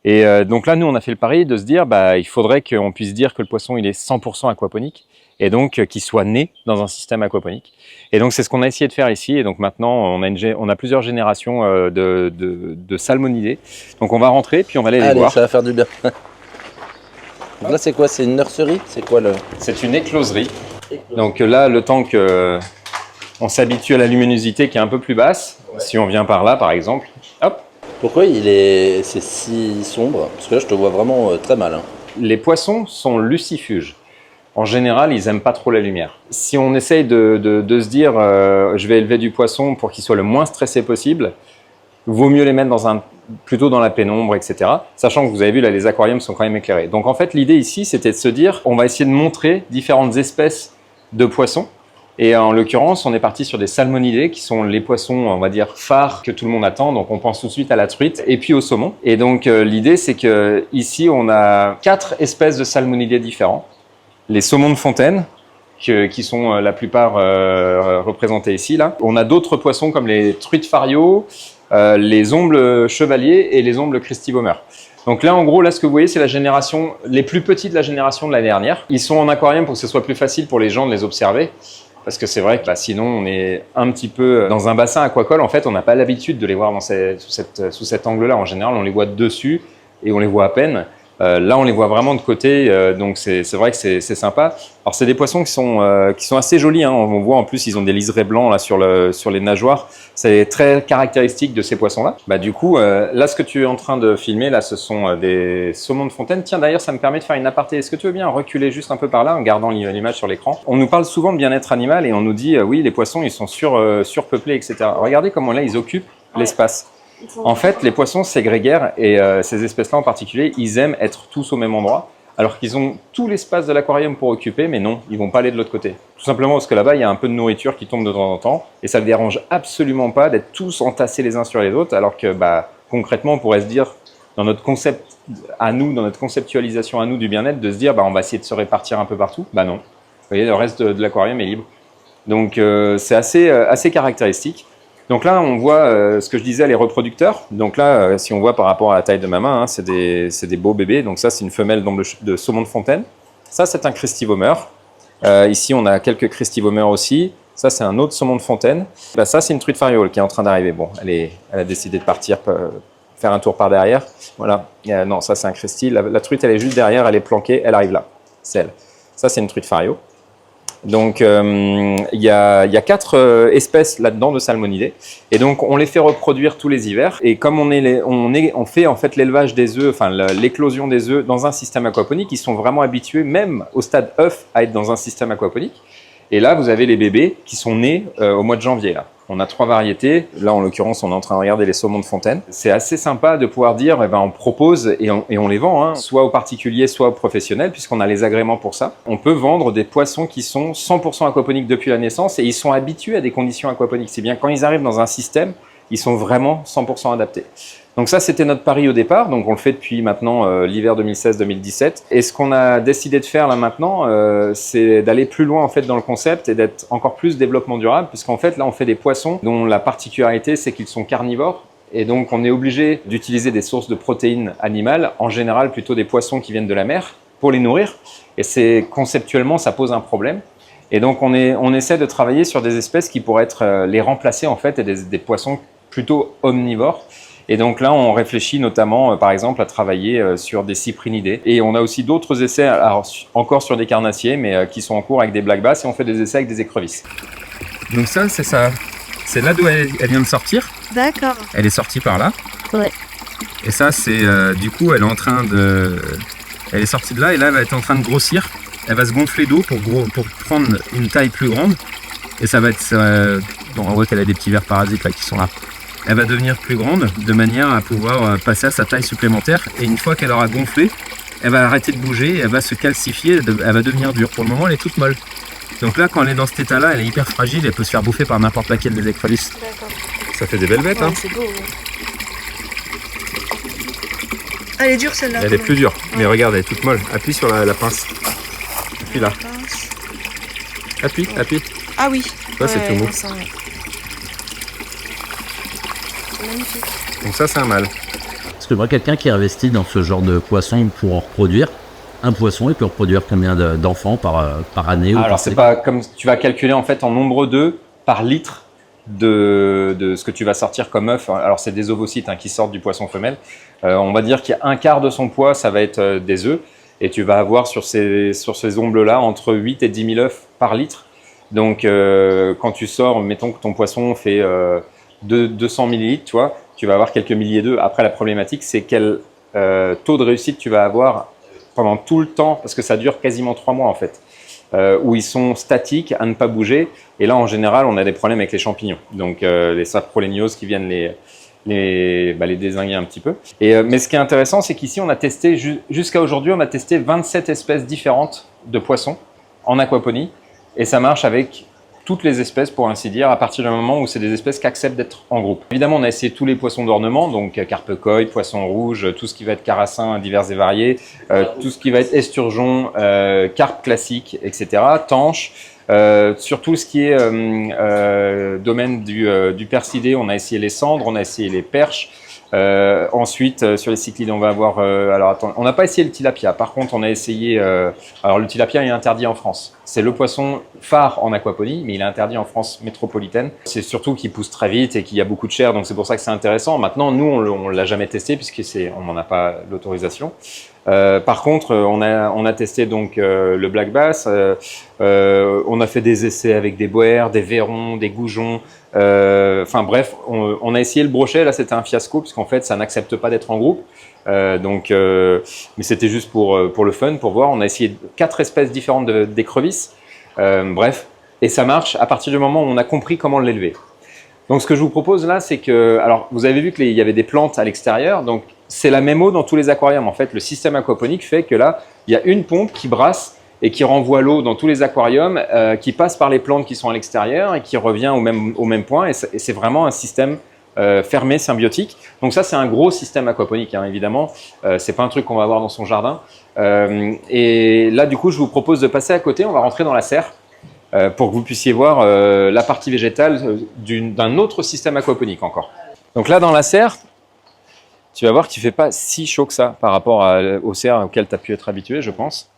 Et donc là, nous, on a fait le pari de se dire il faudrait qu'on puisse dire que le poisson, il est 100% aquaponique et donc qu'il soit né dans un système aquaponique. Et donc, c'est ce qu'on a essayé de faire ici. Et donc maintenant, on a plusieurs générations de salmonidés. Donc, on va rentrer, puis on va aller les voir. Ça va faire du bien. Donc là, c'est quoi? C'est une nurserie? C'est quoi le... C'est une écloserie. Donc là, le temps qu'on s'habitue à la luminosité qui est un peu plus basse, si on vient par là, par exemple, hop. Pourquoi c'est si sombre? Parce que là, je te vois vraiment très mal. Hein. Les poissons sont lucifuges. En général, ils n'aiment pas trop la lumière. Si on essaye de se dire je vais élever du poisson pour qu'il soit le moins stressé possible, vaut mieux les mettre plutôt dans la pénombre, etc. Sachant que vous avez vu, là, les aquariums sont quand même éclairés. Donc en fait, l'idée ici, c'était de se dire, on va essayer de montrer différentes espèces de poissons. Et en l'occurrence, on est parti sur des salmonidés, qui sont les poissons, on va dire, phares que tout le monde attend. Donc on pense tout de suite à la truite et puis au saumon. Et donc l'idée, c'est que ici, on a 4 espèces de salmonidés différents. Les saumons de fontaine, qui sont la plupart représentés ici. Là. On a d'autres poissons comme les truites fario, les ombles chevaliers et les ombles cristivomer. Donc là, en gros, là, ce que vous voyez, c'est la génération, les plus petits de la génération de l'année dernière. Ils sont en aquarium pour que ce soit plus facile pour les gens de les observer. Parce que c'est vrai que sinon, on est un petit peu dans un bassin aquacole. En fait, on n'a pas l'habitude de les voir sous cet angle-là. En général, on les voit de dessus et on les voit à peine. Là, on les voit vraiment de côté, donc c'est vrai que c'est sympa. Alors, c'est des poissons qui sont assez jolis. Hein. On voit en plus, ils ont des liserés blancs là, sur les nageoires. C'est très caractéristique de ces poissons-là. Du coup, là, ce que tu es en train de filmer, là, ce sont des saumons de fontaine. Tiens, d'ailleurs, ça me permet de faire une aparté. Est-ce que tu veux bien reculer juste un peu par là, en gardant l'image sur l'écran? On nous parle souvent de bien-être animal et on nous dit, oui, les poissons, ils sont surpeuplés, etc. Regardez comment là, ils occupent l'espace. En fait, les poissons, c'est grégaire et ces espèces-là en particulier, ils aiment être tous au même endroit, alors qu'ils ont tout l'espace de l'aquarium pour occuper, mais non, ils vont pas aller de l'autre côté. Tout simplement parce que là-bas, il y a un peu de nourriture qui tombe de temps en temps et ça ne dérange absolument pas d'être tous entassés les uns sur les autres, alors que concrètement, on pourrait se dire, dans notre concept à nous, dans notre conceptualisation à nous du bien-être, de se dire, on va essayer de se répartir un peu partout. Non. Vous voyez, le reste de l'aquarium est libre. Donc, c'est assez caractéristique. Donc là, on voit ce que je disais, les reproducteurs. Donc là, si on voit par rapport à la taille de ma main, c'est des beaux bébés. Donc ça, c'est une femelle de saumon de fontaine. Ça, c'est un cristivomer. Ici, on a quelques cristivomers aussi. Ça, c'est un autre saumon de fontaine. Ça, c'est une truite fariole qui est en train d'arriver. Bon, elle a décidé de partir faire un tour par derrière. Voilà. Non, ça, c'est un cristi. La truite, elle est juste derrière, elle est planquée, elle arrive là. C'est elle. Ça, c'est une truite fariole. Donc, il y a 4 espèces là-dedans de salmonidés. Et donc, on les fait reproduire tous les hivers. Et comme on fait en fait l'élevage des œufs, enfin l'éclosion des œufs dans un système aquaponique, ils sont vraiment habitués, même au stade œuf, à être dans un système aquaponique. Et là, vous avez les bébés qui sont nés au mois de janvier. Là. On a 3 variétés. Là, en l'occurrence, on est en train de regarder les saumons de fontaine. C'est assez sympa de pouvoir dire, on propose et on les vend, hein, soit aux particuliers, soit aux professionnels, puisqu'on a les agréments pour ça. On peut vendre des poissons qui sont 100% aquaponiques depuis la naissance et ils sont habitués à des conditions aquaponiques. C'est bien quand ils arrivent dans un système, ils sont vraiment 100% adaptés. Donc ça, c'était notre pari au départ. Donc on le fait depuis maintenant l'hiver 2016-2017. Et ce qu'on a décidé de faire là maintenant, c'est d'aller plus loin en fait dans le concept et d'être encore plus développement durable, puisqu'en fait là, on fait des poissons dont la particularité, c'est qu'ils sont carnivores. Et donc on est obligé d'utiliser des sources de protéines animales, en général plutôt des poissons qui viennent de la mer, pour les nourrir. Et c'est conceptuellement, ça pose un problème. Et donc on essaie de travailler sur des espèces qui pourraient être les remplacer en fait et des poissons plutôt omnivores. Et donc là, on réfléchit notamment, par exemple, à travailler sur des cyprinidés. Et on a aussi d'autres essais, alors, encore sur des carnassiers, mais qui sont en cours avec des black bass, et on fait des essais avec des écrevisses. Donc ça, c'est ça. C'est là d'où elle vient de sortir. D'accord. Elle est sortie par là. Ouais. Et ça, c'est du coup, elle est en train de... Elle est sortie de là, et là, elle va être en train de grossir. Elle va se gonfler d'eau pour prendre une taille plus grande. Et ça va être... Bon, on voit qu'elle a des petits vers parasites là qui sont là. Elle va devenir plus grande de manière à pouvoir passer à sa taille supplémentaire. Et une fois qu'elle aura gonflé, elle va arrêter de bouger, elle va se calcifier, elle va devenir dure. Pour le moment, elle est toute molle. Donc là, quand elle est dans cet état-là, elle est hyper fragile, elle peut se faire bouffer par n'importe laquelle des écrevisses. D'accord. Ça fait des belles bêtes, Ouais, hein. c'est beau. Ouais. Elle est dure celle-là. Elle est plus dure, mais regarde, elle est toute molle. Appuie sur la pince. Appuie là. Appuie, appuie. Ah oui. Ça, c'est tout mou. C'est magnifique. Donc ça, c'est un mâle. Parce que moi, quelqu'un qui est investi dans ce genre de poisson pour en reproduire, un poisson, il peut reproduire combien d'enfants par année ou Alors, par c'est cycle? pas comme tu vas calculer en fait en nombre d'œufs par litre de ce que tu vas sortir comme œuf. Alors, c'est des ovocytes qui sortent du poisson femelle. On va dire qu'il y a un quart de son poids, ça va être des œufs. Et tu vas avoir sur ces ombles-là entre 8 et 10 000 œufs par litre. Donc, quand tu sors, mettons que ton poisson fait 200 millilitres, tu vas avoir quelques milliers d'œufs. Après, la problématique, c'est quel taux de réussite tu vas avoir pendant tout le temps, parce que ça dure quasiment 3 mois en fait, où ils sont statiques à ne pas bouger. Et là, en général, on a des problèmes avec les champignons. Donc, les saprolénioses qui viennent les dézinguer un petit peu. Mais ce qui est intéressant, c'est qu'ici, on a testé, jusqu'à aujourd'hui, on a testé 27 espèces différentes de poissons en aquaponie. Et ça marche avec toutes les espèces, pour ainsi dire, à partir du moment où c'est des espèces qui acceptent d'être en groupe. Évidemment, on a essayé tous les poissons d'ornement, donc carpe koi, poisson rouge, tout ce qui va être carassin divers et variés, tout ce qui va être esturgeon, carpe classique, etc., tanche. Sur tout ce qui est domaine du percidé, on a essayé les cendres, on a essayé les perches. Ensuite, sur les cyclides, on va avoir... alors, attends, on n'a pas essayé le tilapia. Par contre, on a essayé... alors, le tilapia est interdit en France. C'est le poisson phare en aquaponie, mais il est interdit en France métropolitaine. C'est surtout qu'il pousse très vite et qu'il y a beaucoup de chair, donc c'est pour ça que c'est intéressant. Maintenant, nous, on ne l'a jamais testé puisqu'on n'en a pas l'autorisation. Par contre, on a testé donc le black bass. On a fait des essais avec des boers, des vairons, des goujons. Enfin bref, on a essayé le brochet. Là, c'était un fiasco puisqu'en fait, ça n'accepte pas d'être en groupe. Mais c'était juste pour le fun, pour voir. On a essayé 4 espèces différentes d'écrevisses. Bref, et ça marche à partir du moment où on a compris comment l'élever. Donc, ce que je vous propose là, c'est que, alors, vous avez vu qu'il y avait des plantes à l'extérieur. Donc, c'est la même eau dans tous les aquariums. En fait, le système aquaponique fait que là, il y a une pompe qui brasse et qui renvoie l'eau dans tous les aquariums, qui passe par les plantes qui sont à l'extérieur et qui revient au même point. Et c'est vraiment un système fermé, symbiotique. Donc ça, c'est un gros système aquaponique, évidemment. C'est pas un truc qu'on va avoir dans son jardin. Et là, du coup, je vous propose de passer à côté. On va rentrer dans la serre pour que vous puissiez voir la partie végétale d'un autre système aquaponique encore. Donc là, dans la serre, tu vas voir qu'il ne fait pas si chaud que ça par rapport aux serres auxquelles tu as pu être habitué, je pense.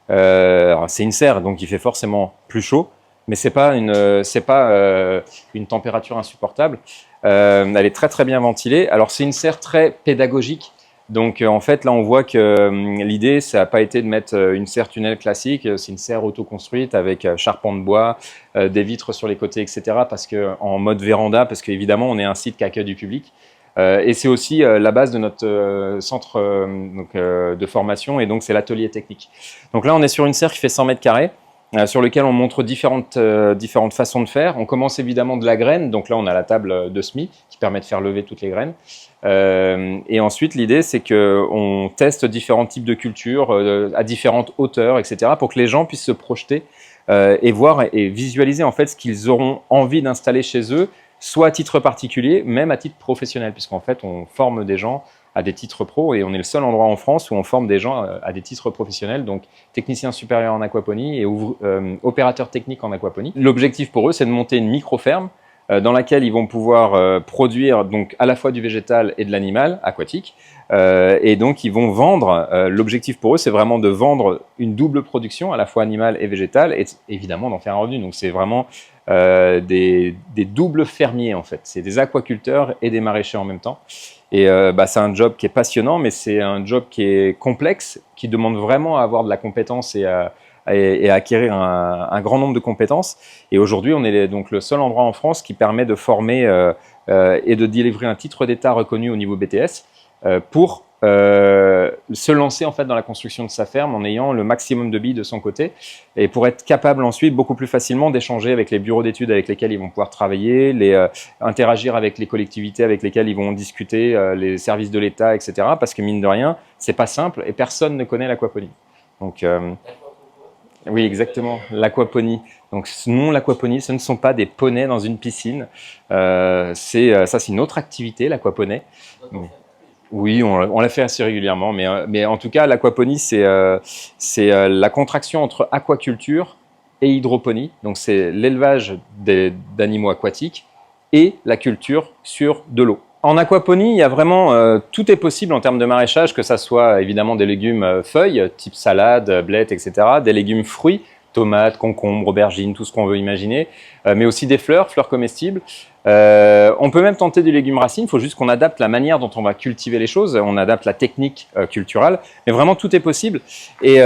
C'est une serre, donc il fait forcément plus chaud, mais c'est pas une température insupportable. Elle est très très bien ventilée. Alors c'est une serre très pédagogique. Donc en fait là on voit que l'idée ça n'a pas été de mettre une serre tunnel classique, c'est une serre auto-construite avec charpent de bois, des vitres sur les côtés, etc. Parce que en mode véranda, parce qu'évidemment on est un site qui accueille du public. Et c'est aussi la base de notre centre de formation, et donc c'est l'atelier technique. Donc là on est sur une serre qui fait 100 mètres carrés, sur lequel on montre différentes façons de faire. On commence évidemment de la graine, donc là on a la table de semis qui permet de faire lever toutes les graines. Et ensuite l'idée c'est qu'on teste différents types de cultures à différentes hauteurs, etc. pour que les gens puissent se projeter et voir et visualiser en fait ce qu'ils auront envie d'installer chez eux, soit à titre particulier, même à titre professionnel, puisqu'en fait on forme des gens à des titres pro, et on est le seul endroit en France où on forme des gens à des titres professionnels, donc technicien supérieur en aquaponie et opérateur technique en aquaponie. L'objectif pour eux, c'est de monter une micro-ferme dans laquelle ils vont pouvoir produire donc à la fois du végétal et de l'animal aquatique. Et donc ils vont vendre, l'objectif pour eux c'est vraiment de vendre une double production à la fois animale et végétale et évidemment d'en faire un revenu. Donc c'est vraiment des doubles fermiers en fait, c'est des aquaculteurs et des maraîchers en même temps. Et c'est un job qui est passionnant, mais c'est un job qui est complexe, qui demande vraiment à avoir de la compétence et à acquérir un grand nombre de compétences. Et aujourd'hui, on est donc le seul endroit en France qui permet de former et de délivrer un titre d'État reconnu au niveau BTS pour se lancer en fait dans la construction de sa ferme en ayant le maximum de billes de son côté et pour être capable ensuite beaucoup plus facilement d'échanger avec les bureaux d'études avec lesquels ils vont pouvoir travailler, interagir avec les collectivités avec lesquelles ils vont discuter, les services de l'État, etc. Parce que mine de rien, c'est pas simple et personne ne connaît l'aquaponie. Donc oui, exactement, l'aquaponie. Donc non, l'aquaponie, ce ne sont pas des poneys dans une piscine. C'est une autre activité, l'aquaponie. Oui, on la fait assez régulièrement, mais en tout cas, l'aquaponie, c'est la contraction entre aquaculture et hydroponie. Donc c'est l'élevage d'animaux aquatiques et la culture sur de l'eau. En aquaponie, il y a vraiment tout est possible en termes de maraîchage, que ça soit évidemment des légumes feuilles, type salade, blettes, etc., des légumes fruits, tomates, concombres, aubergines, tout ce qu'on veut imaginer, mais aussi des fleurs comestibles. On peut même tenter des légumes racines, il faut juste qu'on adapte la manière dont on va cultiver les choses, on adapte la technique culturelle, mais vraiment tout est possible et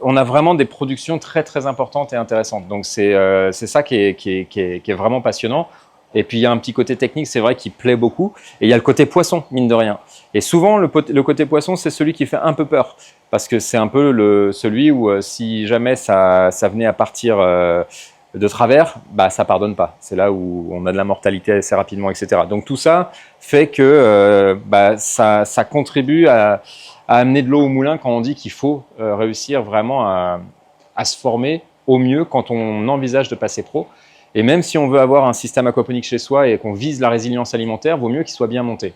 on a vraiment des productions très très importantes et intéressantes. Donc c'est ça qui est vraiment passionnant. Et puis il y a un petit côté technique, c'est vrai, qui plaît beaucoup. Et il y a le côté poisson, mine de rien. Et souvent, le côté poisson, c'est celui qui fait un peu peur. Parce que c'est un peu celui où si jamais ça venait à partir de travers, ça pardonne pas. C'est là où on a de la mortalité assez rapidement, etc. Donc tout ça fait que ça contribue à amener de l'eau au moulin quand on dit qu'il faut réussir vraiment à se former au mieux quand on envisage de passer pro. Et même si on veut avoir un système aquaponique chez soi et qu'on vise la résilience alimentaire, vaut mieux qu'il soit bien monté.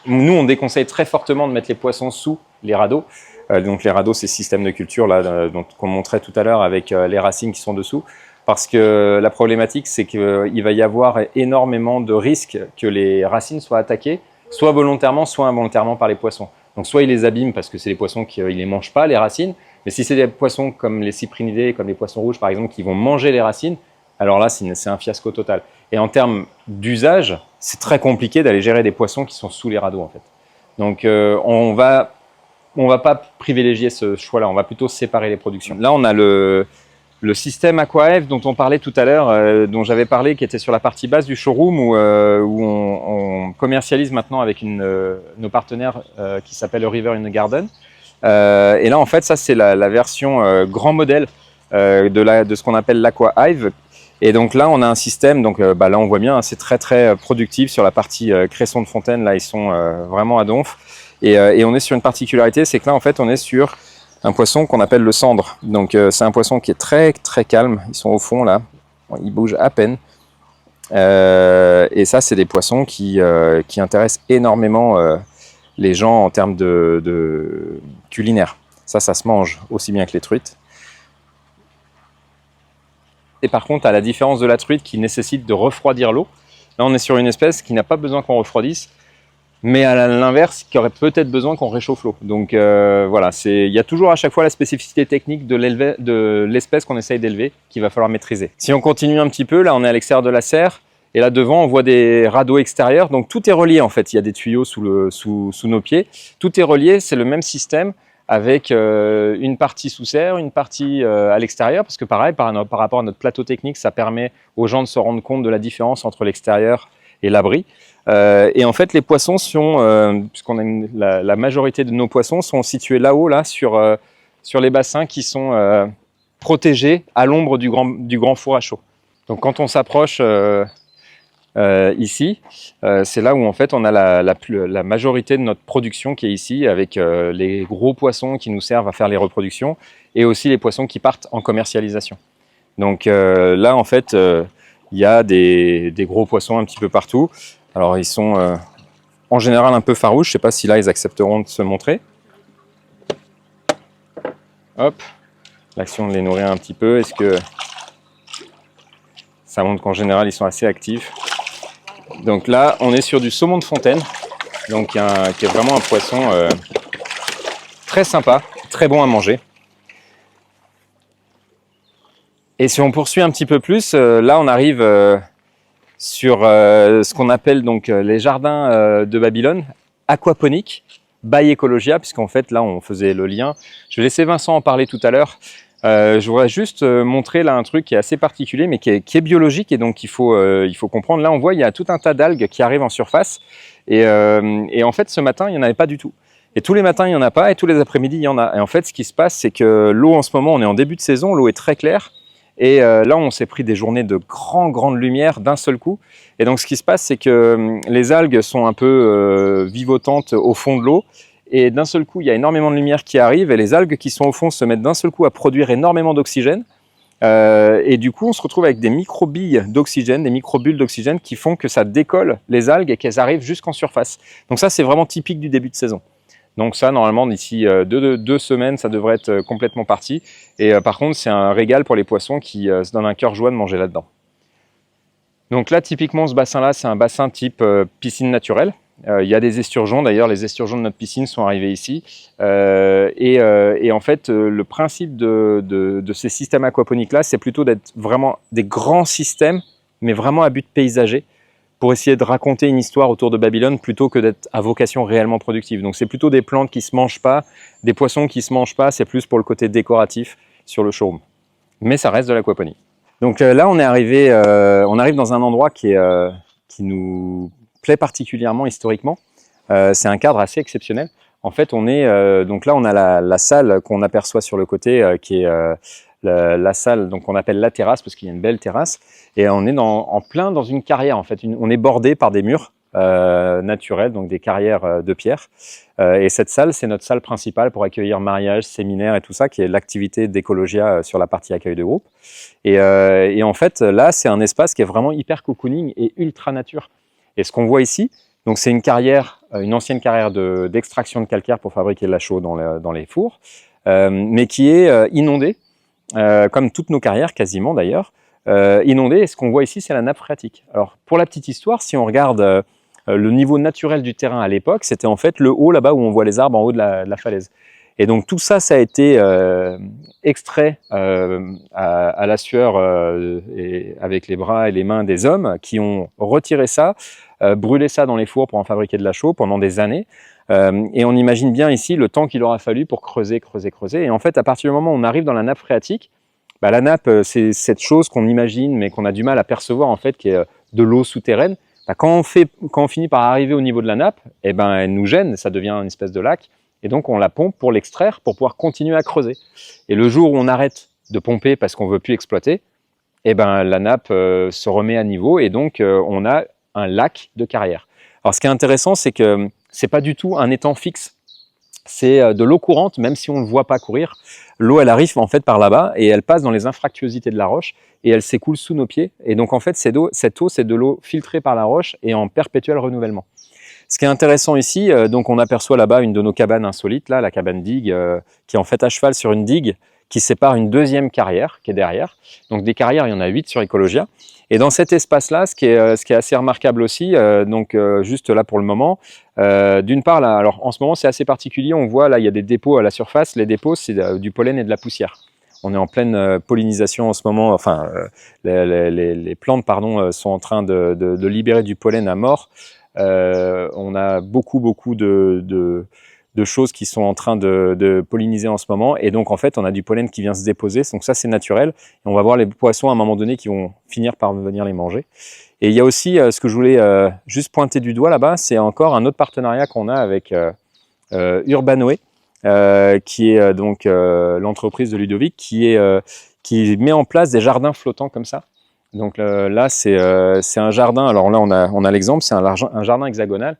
Nous, on déconseille très fortement de mettre les poissons sous les radeaux. Donc les radeaux, c'est ce système de culture là, qu'on montrait tout à l'heure avec les racines qui sont dessous. Parce que la problématique, c'est qu'il va y avoir énormément de risques que les racines soient attaquées, soit volontairement, soit involontairement par les poissons. Donc soit ils les abîment parce que c'est des poissons qui ne les mangent pas, les racines. Mais si c'est des poissons comme les cyprinidés, comme les poissons rouges par exemple, qui vont manger les racines, alors là, c'est un fiasco total. Et en termes d'usage, c'est très compliqué d'aller gérer des poissons qui sont sous les radeaux, en fait. Donc, on va pas privilégier ce choix-là, on va plutôt séparer les productions. Là, on a le système AquaEve dont on parlait tout à l'heure, dont j'avais parlé, qui était sur la partie basse du showroom, où on commercialise maintenant avec nos partenaires qui s'appelle River in the Garden. Et là, en fait, ça, c'est la version grand modèle de ce qu'on appelle l'AquaEve. Et donc là, on a un système, donc là on voit bien, hein, c'est très très productif sur la partie cresson de fontaine, là ils sont vraiment à donf. Et on est sur une particularité, c'est que là en fait on est sur un poisson qu'on appelle le cendre. Donc c'est un poisson qui est très très calme, ils sont au fond là, ils bougent à peine. Et ça c'est des poissons qui intéressent énormément les gens en termes de culinaire. Ça se mange aussi bien que les truites. Et par contre, à la différence de la truite qui nécessite de refroidir l'eau, là on est sur une espèce qui n'a pas besoin qu'on refroidisse, mais à l'inverse, qui aurait peut-être besoin qu'on réchauffe l'eau. Donc voilà, il y a toujours à chaque fois la spécificité technique de l'espèce qu'on essaye d'élever qu'il va falloir maîtriser. Si on continue un petit peu, là on est à l'extérieur de la serre, et là devant on voit des radeaux extérieurs, donc tout est relié en fait, il y a des tuyaux sous nos pieds, tout est relié, c'est le même système, avec une partie sous serre, une partie à l'extérieur, parce que pareil, par rapport à notre plateau technique, ça permet aux gens de se rendre compte de la différence entre l'extérieur et l'abri. Et en fait, les poissons sont, puisqu'on a la majorité de nos poissons sont situés là-haut, là, sur les bassins qui sont protégés à l'ombre du grand four à chaud. Donc quand on s'approche ici, c'est là où en fait on a la majorité de notre production qui est ici, avec les gros poissons qui nous servent à faire les reproductions et aussi les poissons qui partent en commercialisation. Donc là en fait il y a des gros poissons un petit peu partout. Alors ils sont en général un peu farouches, je ne sais pas si là ils accepteront de se montrer. Hop, l'action de les nourrir un petit peu, est-ce que Ça montre qu'en général, ils sont assez actifs. Donc là, on est sur du saumon de fontaine, donc qui est vraiment un poisson très sympa, très bon à manger. Et si on poursuit un petit peu plus, là on arrive sur ce qu'on appelle donc les jardins de Babylone, aquaponiques, by Ecologia, puisqu'en fait là on faisait le lien. Je vais laisser Vincent en parler tout à l'heure. Je voudrais juste montrer là un truc qui est assez particulier, mais qui est biologique, et donc il faut comprendre. Là on voit il y a tout un tas d'algues qui arrivent en surface, et en fait ce matin il n'y en avait pas du tout. Et tous les matins il n'y en a pas, et tous les après-midi il y en a. Et en fait ce qui se passe, c'est que l'eau en ce moment, on est en début de saison, l'eau est très claire, et là on s'est pris des journées de grande lumière d'un seul coup. Et donc ce qui se passe, c'est que les algues sont un peu vivotantes au fond de l'eau, et d'un seul coup il y a énormément de lumière qui arrive, et les algues qui sont au fond se mettent d'un seul coup à produire énormément d'oxygène, et du coup on se retrouve avec des micro-billes d'oxygène, des micro-bulles d'oxygène qui font que ça décolle les algues et qu'elles arrivent jusqu'en surface. Donc ça c'est vraiment typique du début de saison. Donc ça, normalement, d'ici 2 semaines, ça devrait être complètement parti. Et par contre, c'est un régal pour les poissons qui se donnent un cœur joie de manger là-dedans. Donc là, typiquement, ce bassin-là, c'est un bassin type piscine naturelle. Il y a des esturgeons, d'ailleurs, les esturgeons de notre piscine sont arrivés ici. Et en fait, le principe de ces systèmes aquaponiques-là, c'est plutôt d'être vraiment des grands systèmes, mais vraiment à but paysager, pour essayer de raconter une histoire autour de Babylone plutôt que d'être à vocation réellement productive. Donc c'est plutôt des plantes qui ne se mangent pas, des poissons qui ne se mangent pas, c'est plus pour le côté décoratif sur le showroom. Mais ça reste de l'aquaponie. Donc là on arrive dans un endroit qui nous plaît particulièrement historiquement. C'est un cadre assez exceptionnel. En fait donc là on a la salle qu'on aperçoit sur le côté qui est la salle qu'on appelle la terrasse, parce qu'il y a une belle terrasse, et on est en plein dans une carrière en fait. On est bordé par des murs naturels, donc des carrières de pierre, et cette salle, c'est notre salle principale pour accueillir mariages, séminaires et tout ça, qui est l'activité d'Ecologia sur la partie accueil de groupe. Et en fait là c'est un espace qui est vraiment hyper cocooning et ultra nature. Et ce qu'on voit ici, donc c'est une carrière, une ancienne carrière d'extraction de calcaire pour fabriquer de la chaux dans les fours, mais qui est inondée, comme toutes nos carrières quasiment d'ailleurs, inondée. Et ce qu'on voit ici, c'est la nappe phréatique. Alors pour la petite histoire, si on regarde le niveau naturel du terrain à l'époque, c'était en fait le haut là-bas où on voit les arbres en haut de la falaise. Et donc tout ça, ça a été extrait à la sueur et avec les bras et les mains des hommes qui ont retiré ça, brûlé ça dans les fours pour en fabriquer de la chaux pendant des années. Et on imagine bien ici le temps qu'il aura fallu pour creuser. Et en fait, à partir du moment où on arrive dans la nappe phréatique, la nappe, c'est cette chose qu'on imagine mais qu'on a du mal à percevoir en fait, qui est de l'eau souterraine. Quand on finit par arriver au niveau de la nappe, elle nous gêne, ça devient une espèce de lac. Et donc, on la pompe pour l'extraire, pour pouvoir continuer à creuser. Et le jour où on arrête de pomper parce qu'on ne veut plus exploiter, la nappe se remet à niveau, et donc on a un lac de carrière. Alors, ce qui est intéressant, c'est que ce n'est pas du tout un étang fixe. C'est de l'eau courante, même si on ne le voit pas courir. L'eau, elle arrive en fait par là-bas, et elle passe dans les infractuosités de la roche, et elle s'écoule sous nos pieds. Et donc, en fait, cette eau, c'est de l'eau filtrée par la roche et en perpétuel renouvellement. Ce qui est intéressant ici, donc on aperçoit là-bas une de nos cabanes insolites, là, la cabane digue, qui est en fait à cheval sur une digue qui sépare une deuxième carrière qui est derrière. Donc des carrières, il y en a 8 sur Ecologia. Et dans cet espace-là, ce qui est assez remarquable aussi, juste là pour le moment, d'une part, là, alors en ce moment c'est assez particulier, on voit là il y a des dépôts à la surface. Les dépôts, c'est du pollen et de la poussière. On est en pleine pollinisation en ce moment, enfin les plantes sont en train de libérer du pollen à mort. On a beaucoup de choses qui sont en train de polliniser en ce moment, et donc en fait on a du pollen qui vient se déposer, donc ça c'est naturel, et on va voir les poissons à un moment donné qui vont finir par venir les manger. Et il y a aussi ce que je voulais juste pointer du doigt là-bas, c'est encore un autre partenariat qu'on a avec Urbanoé, qui est donc l'entreprise de Ludovic qui met en place des jardins flottants comme ça. Donc là, c'est un jardin. Alors là, on a l'exemple, c'est un jardin hexagonal.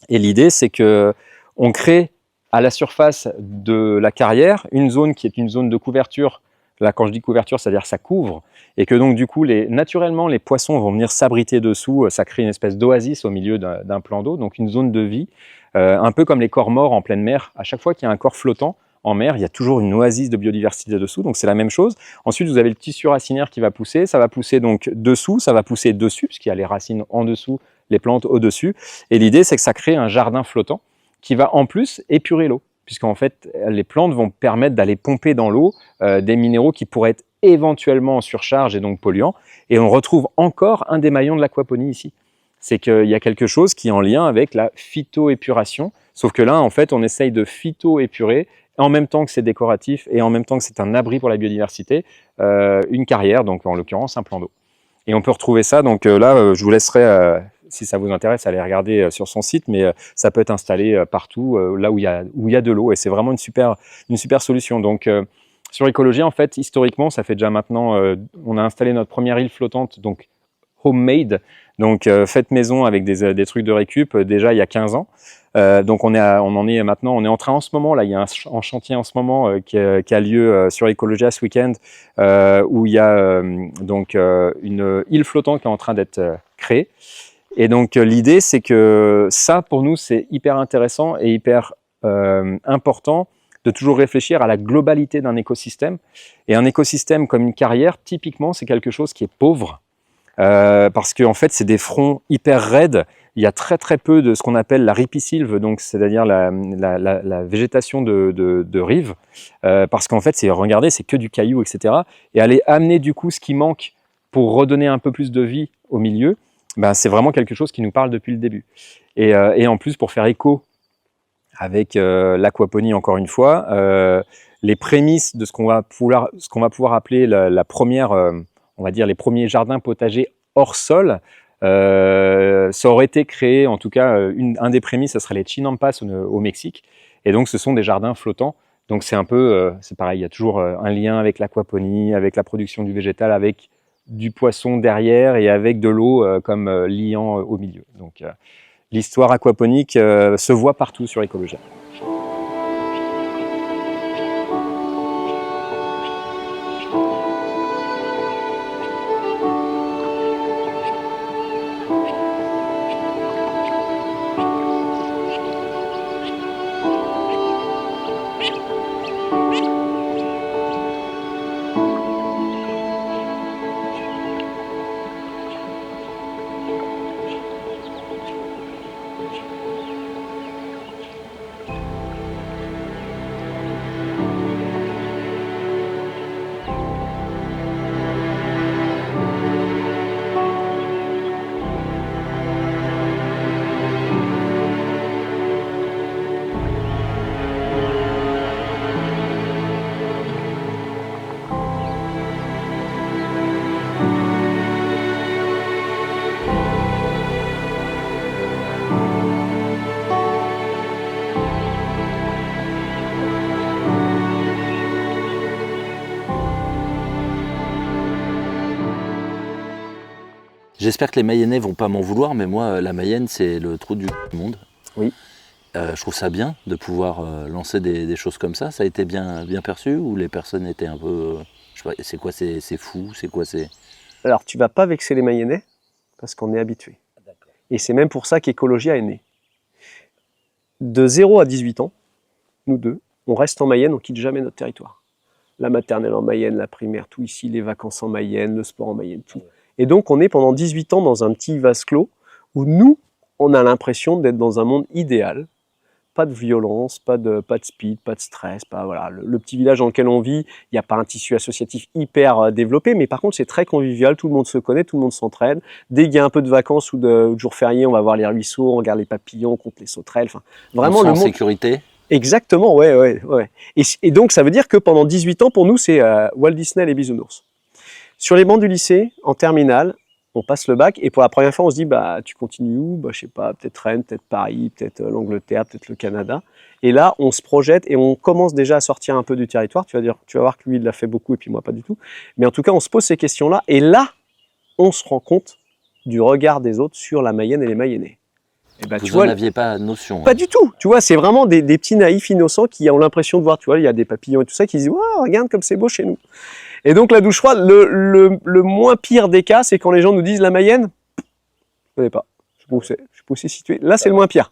Et l'idée, c'est que on crée à la surface de la carrière une zone qui est une zone de couverture. Là, quand je dis couverture, c'est-à-dire ça couvre. Et que donc, du coup, naturellement, les poissons vont venir s'abriter dessous. Ça crée une espèce d'oasis au milieu d'un plan d'eau. Donc, une zone de vie, un peu comme les corps morts en pleine mer. À chaque fois qu'il y a un corps flottant, en mer, il y a toujours une oasis de biodiversité dessous, donc c'est la même chose. Ensuite, vous avez le tissu racinaire qui va pousser, ça va pousser donc dessous, ça va pousser dessus, puisqu'il y a les racines en dessous, les plantes au-dessus. Et l'idée, c'est que ça crée un jardin flottant qui va en plus épurer l'eau, puisqu'en fait, les plantes vont permettre d'aller pomper dans l'eau des minéraux qui pourraient être éventuellement en surcharge et donc polluants. Et on retrouve encore un des maillons de l'aquaponie ici. C'est qu'il y a quelque chose qui est en lien avec la phytoépuration, sauf que là, en fait, on essaye de phytoépurer en même temps que c'est décoratif et en même temps que c'est un abri pour la biodiversité, une carrière, donc en l'occurrence un plan d'eau. Et on peut retrouver ça, donc là, je vous laisserai, si ça vous intéresse, aller regarder sur son site, mais ça peut être installé partout, là où il y a de l'eau, et c'est vraiment une super solution. Donc, sur Ecologia, en fait, historiquement, ça fait déjà maintenant, on a installé notre première île flottante, donc homemade, donc faite maison avec des trucs de récup, déjà il y a 15 ans. Donc on en est maintenant, on est en train en ce moment, là il y a un chantier en ce moment qui a lieu sur Ecologia ce week-end, où il y a donc une île flottante qui est en train d'être créée. Et donc l'idée c'est que ça pour nous c'est hyper intéressant et hyper important de toujours réfléchir à la globalité d'un écosystème. Et un écosystème comme une carrière, typiquement c'est quelque chose qui est pauvre, parce qu'en fait c'est des fronts hyper raides. Il y a très très peu de ce qu'on appelle la ripisylve, donc c'est-à-dire la végétation de rive, parce qu'en fait, regardez, c'est que du caillou, etc. Et aller amener du coup ce qui manque pour redonner un peu plus de vie au milieu, ben, c'est vraiment quelque chose qui nous parle depuis le début. Et en plus, pour faire écho avec l'aquaponie, encore une fois, les prémices de ce qu'on va pouvoir appeler la première, on va dire les premiers jardins potagers hors sol. Ça aurait été créé, en tout cas, un des prémices, ce serait les Chinampas au Mexique. Et donc, ce sont des jardins flottants. Donc, c'est un peu, c'est pareil, il y a toujours un lien avec l'aquaponie, avec la production du végétal, avec du poisson derrière et avec de l'eau comme liant au milieu. Donc, l'histoire aquaponique se voit partout sur Ecologia. J'espère que les Mayennais vont pas m'en vouloir, mais moi, la Mayenne, c'est le trou du monde. Oui. Je trouve ça bien de pouvoir lancer des choses comme ça. Ça a été bien perçu ou les personnes étaient un peu... je sais pas, c'est quoi, c'est fou, c'est quoi, c'est... Alors, tu vas pas vexer les Mayennais, parce qu'on est habitué. Et c'est même pour ça qu'Ecologia est né. De 0 à 18 ans, nous deux, on reste en Mayenne, on quitte jamais notre territoire. La maternelle en Mayenne, la primaire, tout ici, les vacances en Mayenne, le sport en Mayenne, tout. Et donc, on est pendant 18 ans dans un petit vase clos où nous, on a l'impression d'être dans un monde idéal. Pas de violence, pas de speed, pas de stress. Pas, voilà, le petit village dans lequel on vit, il n'y a pas un tissu associatif hyper développé, mais par contre, c'est très convivial, tout le monde se connaît, tout le monde s'entraide. Dès qu'il y a un peu de vacances ou de jours fériés, on va voir les ruisseaux, on regarde les papillons, on compte les sauterelles. Enfin, vraiment, le monde... en sécurité. Exactement, ouais. Et donc, ça veut dire que pendant 18 ans, pour nous, c'est Walt Disney les bisounours. Sur les bancs du lycée, en terminale, on passe le bac et pour la première fois, on se dit bah, tu continues où? Bah, je sais pas, peut-être Rennes, peut-être Paris, peut-être l'Angleterre, peut-être le Canada. Et là, on se projette et on commence déjà à sortir un peu du territoire. Tu vas voir que lui, il l'a fait beaucoup et puis moi, pas du tout. Mais en tout cas, on se pose ces questions-là et là, on se rend compte du regard des autres sur la Mayenne et les Mayennais. Et bah, Vous n'en aviez pas notion. Pas du tout. Tu vois, c'est vraiment des petits naïfs innocents qui ont l'impression de voir, tu vois, il y a des papillons et tout ça, qui disent wow, regarde comme c'est beau chez nous. Et donc la douche froide, le moins pire des cas, c'est quand les gens nous disent la Mayenne, je ne connais pas, je sais pas où c'est situé. Là, c'est le moins pire.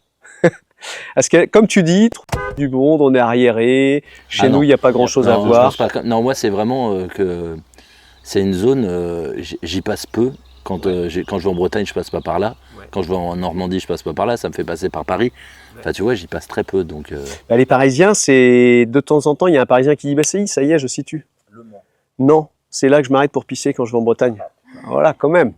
Parce que, comme tu dis, du monde, on est arriéré, chez Ah nous, non. il n'y a pas grand-chose à Non, je voir. pense pas que- non, moi, c'est vraiment que c'est une zone, j'y passe peu. Quand je vais en Bretagne, je passe pas par là. Quand je vais en Normandie, je passe pas par là. Ça me fait passer par Paris. Enfin, tu vois, j'y passe très peu. Donc, Bah, les Parisiens, c'est de temps en temps, il y a un Parisien qui dit bah, ça y est, je situe. Non, c'est là que je m'arrête pour pisser quand je vais en Bretagne. Voilà, quand même.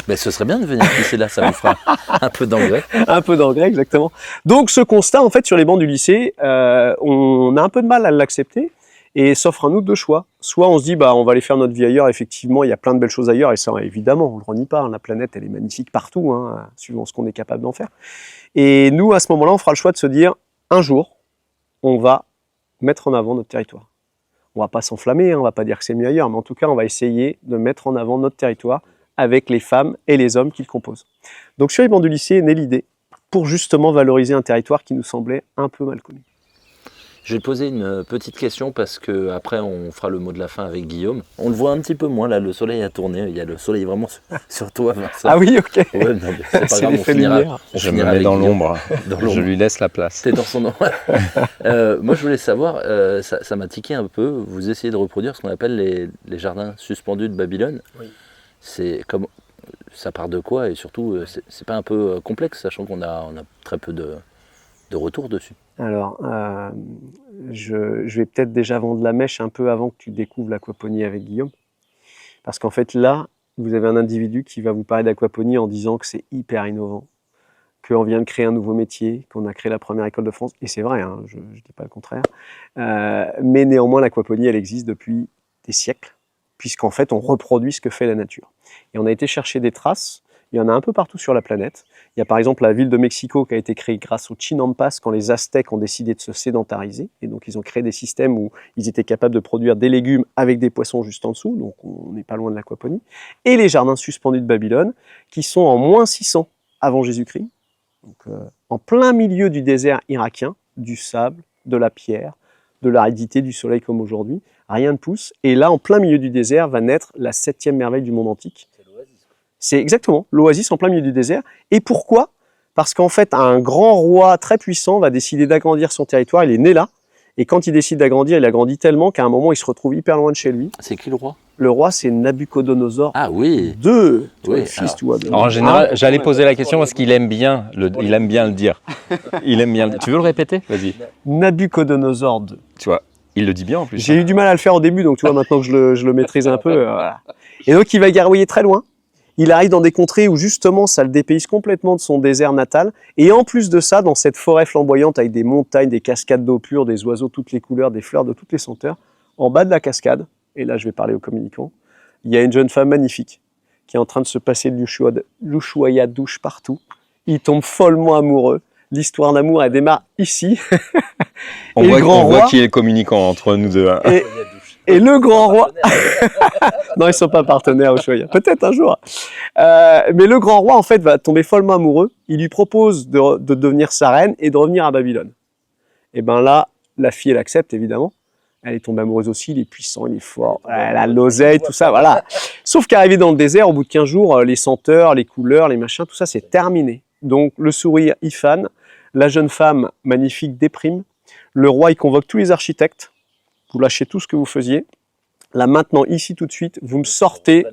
mais ce serait bien de venir pisser là, ça vous fera un peu d'engrais. Un peu d'engrais, exactement. Donc, ce constat, en fait, sur les bancs du lycée, on a un peu de mal à l'accepter et s'offre à nous deux choix. Soit on se dit, bah, on va aller faire notre vie ailleurs. Effectivement, il y a plein de belles choses ailleurs et ça, évidemment, on ne le renie pas. Hein, la planète, elle est magnifique partout, hein, suivant ce qu'on est capable d'en faire. Et nous, à ce moment-là, on fera le choix de se dire, un jour, on va mettre en avant notre territoire. On va pas s'enflammer, hein, on va pas dire que c'est mieux ailleurs, mais en tout cas, on va essayer de mettre en avant notre territoire avec les femmes et les hommes qui le composent. Donc sur les bancs du lycée est née l'idée pour justement valoriser un territoire qui nous semblait un peu mal connu. Je vais te poser une petite question parce que après on fera le mot de la fin avec Guillaume. On le voit un petit peu moins là, le soleil a tourné, il y a le soleil vraiment sur toi, Vincent. Ah oui, ok. Ouais, non, mais c'est pas C'est grave, on l'effet finira, lumière. on Je me finira mets avec dans Guillaume. l'ombre. Dans Je l'ombre. lui laisse la place. C'est dans son nom. Moi, je voulais savoir, ça m'a tiqué un peu. Vous essayez de reproduire ce qu'on appelle les jardins suspendus de Babylone. Oui. Ça part de quoi? Et surtout, c'est pas un peu complexe, sachant qu'on a très peu de retours dessus. Alors, je vais peut-être déjà vendre la mèche un peu avant que tu découvres l'aquaponie avec Guillaume. Parce qu'en fait, là, vous avez un individu qui va vous parler d'aquaponie en disant que c'est hyper innovant, qu'on vient de créer un nouveau métier, qu'on a créé la première école de France. Et c'est vrai, hein, je ne dis pas le contraire. Mais néanmoins, l'aquaponie, elle existe depuis des siècles, puisqu'en fait, on reproduit ce que fait la nature. Et on a été chercher des traces. Il y en a un peu partout sur la planète. Il y a par exemple la ville de Mexico qui a été créée grâce aux Chinampas quand les Aztèques ont décidé de se sédentariser. Et donc ils ont créé des systèmes où ils étaient capables de produire des légumes avec des poissons juste en dessous. Donc on n'est pas loin de l'aquaponie. Et les jardins suspendus de Babylone qui sont en moins 600 avant Jésus-Christ. Donc en plein milieu du désert irakien, du sable, de la pierre, de l'aridité, du soleil comme aujourd'hui. Rien ne pousse. Et là, en plein milieu du désert, va naître la 7e merveille du monde antique. C'est exactement l'oasis en plein milieu du désert. Et pourquoi? Parce qu'en fait, un grand roi très puissant va décider d'agrandir son territoire. Il est né là. Et quand il décide d'agrandir, il agrandit tellement qu'à un moment, il se retrouve hyper loin de chez lui. C'est qui le roi? Le roi, c'est Nabuchodonosor Ah oui. II. Oui, Le fils, tu vois. En général, j'allais poser la question parce qu'il aime bien le dire. Il aime bien. Tu veux le répéter? Vas-y. Nabuchodonosor II. Tu vois, il le dit bien en plus. J'ai eu du mal à le faire au début, donc tu vois, maintenant que je le maîtrise un peu. Voilà. Et donc, il va garrouiller très loin. Il arrive dans des contrées où justement ça le dépayse complètement de son désert natal. Et en plus de ça, dans cette forêt flamboyante avec des montagnes, des cascades d'eau pure, des oiseaux toutes les couleurs, des fleurs de toutes les senteurs, en bas de la cascade, et là je vais parler aux communicants, il y a une jeune femme magnifique qui est en train de se passer de l'Ushuaïa douche partout. Il tombe follement amoureux. L'histoire d'amour, elle démarre ici. On Et voit, le grand on voit roi- qui est le communicant entre nous deux. Hein. Et le grand roi... non, ils ne sont pas partenaires au Ushuaïa. Peut-être un jour. Mais le grand roi, en fait, va tomber follement amoureux. Il lui propose de devenir sa reine et de revenir à Babylone. Et bien là, la fille, elle accepte, évidemment. Elle est tombée amoureuse aussi, il est puissant, il est fort, elle a l'oseille, tout ça, voilà. Sauf qu'arrivé dans le désert, au bout de 15 jours, les senteurs, les couleurs, les machins, tout ça, c'est terminé. Donc, le sourire, il fane. La jeune femme magnifique déprime. Le roi, il convoque tous les architectes. Vous lâchez tout ce que vous faisiez. Là, maintenant, ici, tout de suite, vous me sortez.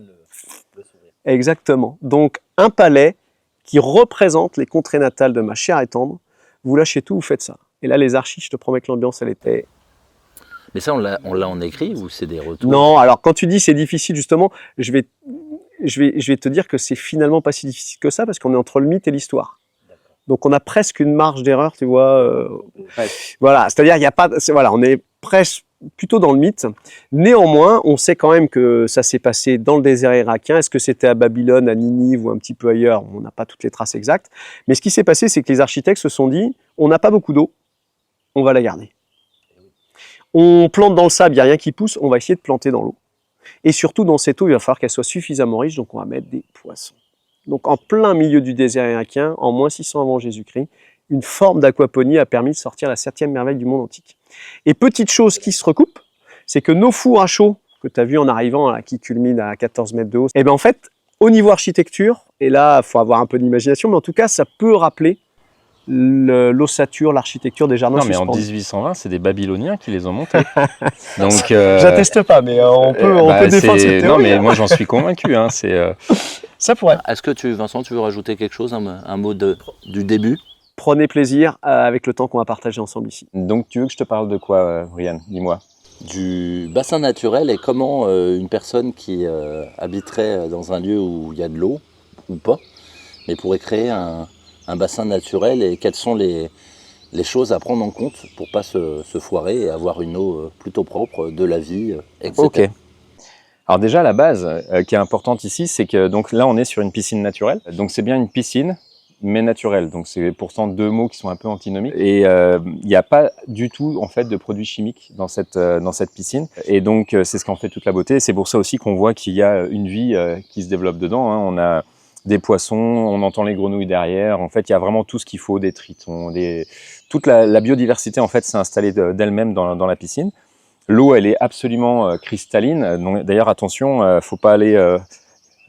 Exactement. Donc, un palais qui représente les contrées natales de ma chère et tendre. Vous lâchez tout, vous faites ça. Et là, les archis, je te promets que l'ambiance, elle était... Mais ça, on l'a en écrit ou c'est des retours? Non, alors quand tu dis c'est difficile, justement, je vais te dire que c'est finalement pas si difficile que ça, parce qu'on est entre le mythe et l'histoire. Donc on a presque une marge d'erreur, tu vois. Voilà, c'est-à-dire il y a pas, voilà, on est presque plutôt dans le mythe. Néanmoins, on sait quand même que ça s'est passé dans le désert irakien. Est-ce que c'était à Babylone, à Ninive ou un petit peu ailleurs? On n'a pas toutes les traces exactes. Mais ce qui s'est passé, c'est que les architectes se sont dit, on n'a pas beaucoup d'eau, on va la garder. On plante dans le sable, il n'y a rien qui pousse, on va essayer de planter dans l'eau. Et surtout, dans cette eau, il va falloir qu'elle soit suffisamment riche, donc on va mettre des poissons. Donc en plein milieu du désert irakien, en moins 600 avant Jésus-Christ, une forme d'aquaponie a permis de sortir la 7e merveille du monde antique. Et petite chose qui se recoupe, c'est que nos fours à chaud, que tu as vu en arrivant, là, qui culminent à 14 mètres de haut, et bien en fait, au niveau architecture, et là, il faut avoir un peu d'imagination, mais en tout cas, ça peut rappeler l'ossature, l'architecture des jardins Non, mais en suspendus. 1820, c'est des Babyloniens qui les ont montés. Donc, J'atteste pas, mais on peut défendre cette théorie. Non, mais moi j'en suis convaincu. Hein, Ça pourrait. Est-ce que Vincent, tu veux rajouter quelque chose, un mot du début? Prenez plaisir avec le temps qu'on va partager ensemble ici. Donc, tu veux que je te parle de quoi, Brian? Dis-moi. Du bassin naturel et comment une personne qui habiterait dans un lieu où il y a de l'eau, ou pas, mais pourrait créer un bassin naturel et quelles sont les choses à prendre en compte pour ne pas se foirer et avoir une eau plutôt propre, de la vie, etc. Ok. Alors déjà, la base qui est importante ici, c'est que donc là, on est sur une piscine naturelle. Donc c'est bien une piscine, mais naturelle. Donc c'est pourtant deux mots qui sont un peu antinomiques. Et il n'y a pas du tout en fait de produits chimiques dans cette piscine. Et donc c'est ce qui en fait toute la beauté. C'est pour ça aussi qu'on voit qu'il y a une vie qui se développe dedans. Hein. On a des poissons, on entend les grenouilles derrière. En fait, il y a vraiment tout ce qu'il faut, des tritons, toute la biodiversité en fait s'est installée d'elle-même dans la piscine. L'eau, elle est absolument cristalline. Donc, d'ailleurs, attention, faut pas aller.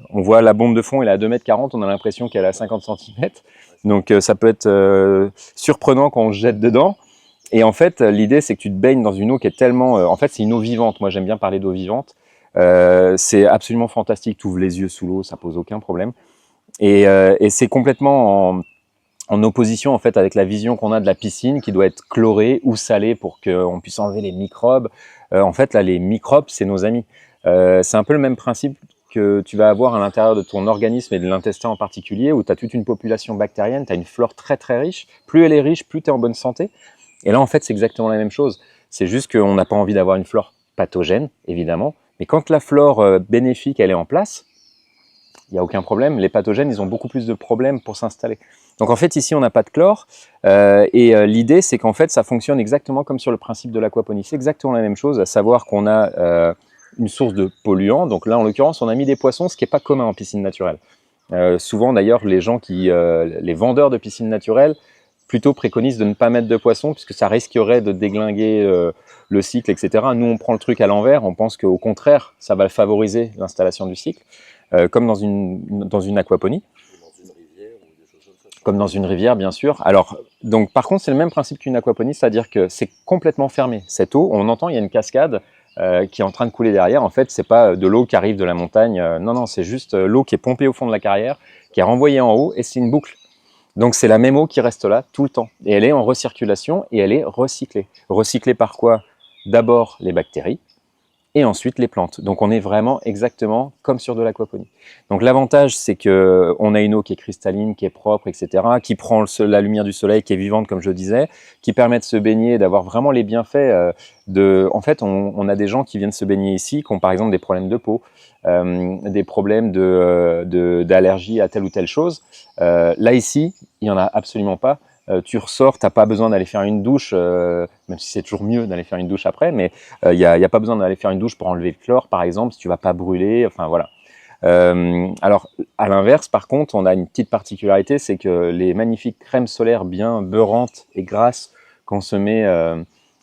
On voit la bombe de fond, elle est à 2,40 m, on a l'impression qu'elle est à 50 cm. Donc ça peut être surprenant quand on se jette dedans. Et en fait, l'idée, c'est que tu te baignes dans une eau qui est tellement... en fait, c'est une eau vivante. Moi, j'aime bien parler d'eau vivante. C'est absolument fantastique. Tu ouvres les yeux sous l'eau, ça pose aucun problème. Et c'est complètement en opposition en fait avec la vision qu'on a de la piscine qui doit être chlorée ou salée pour qu'on puisse enlever les microbes. En fait, là, les microbes, c'est nos amis. C'est un peu le même principe que tu vas avoir à l'intérieur de ton organisme et de l'intestin en particulier, où tu as toute une population bactérienne, tu as une flore très très riche. Plus elle est riche, plus tu es en bonne santé. Et là, en fait, c'est exactement la même chose. C'est juste qu'on n'a pas envie d'avoir une flore pathogène, évidemment. Mais quand la flore bénéfique, elle est en place, il n'y a aucun problème. Les pathogènes, ils ont beaucoup plus de problèmes pour s'installer. Donc en fait, ici, on n'a pas de chlore. L'idée, c'est qu'en fait, ça fonctionne exactement comme sur le principe de l'aquaponie. C'est exactement la même chose, à savoir qu'on a une source de polluants. Donc là, en l'occurrence, on a mis des poissons, ce qui n'est pas commun en piscine naturelle. Souvent, d'ailleurs, les vendeurs de piscines naturelles, plutôt préconisent de ne pas mettre de poissons, puisque ça risquerait de déglinguer le cycle, etc. Nous, on prend le truc à l'envers. On pense qu'au contraire, ça va favoriser l'installation du cycle. Comme dans une aquaponie, comme dans une rivière, bien sûr. Alors, donc, par contre, c'est le même principe qu'une aquaponie, c'est-à-dire que c'est complètement fermé. Cette eau, on entend, il y a une cascade qui est en train de couler derrière. En fait, c'est pas de l'eau qui arrive de la montagne. Non, c'est juste l'eau qui est pompée au fond de la carrière, qui est renvoyée en haut, et c'est une boucle. Donc, c'est la même eau qui reste là tout le temps. Et elle est en recirculation et elle est recyclée. Recyclée par quoi? D'abord, les bactéries, et ensuite les plantes. Donc on est vraiment exactement comme sur de l'aquaponie. Donc l'avantage, c'est qu'on a une eau qui est cristalline, qui est propre, etc., qui prend la lumière du soleil, qui est vivante, comme je le disais, qui permet de se baigner, d'avoir vraiment les bienfaits En fait, on a des gens qui viennent se baigner ici, qui ont par exemple des problèmes de peau, des problèmes d'allergie à telle ou telle chose. Là, ici, il n'y en a absolument pas. Tu ressors, tu n'as pas besoin d'aller faire une douche, même si c'est toujours mieux d'aller faire une douche après, mais il n'y a pas besoin d'aller faire une douche pour enlever le chlore, par exemple, si tu ne vas pas brûler, enfin voilà. Alors, à l'inverse, par contre, on a une petite particularité, c'est que les magnifiques crèmes solaires bien beurrantes et grasses qu'on se met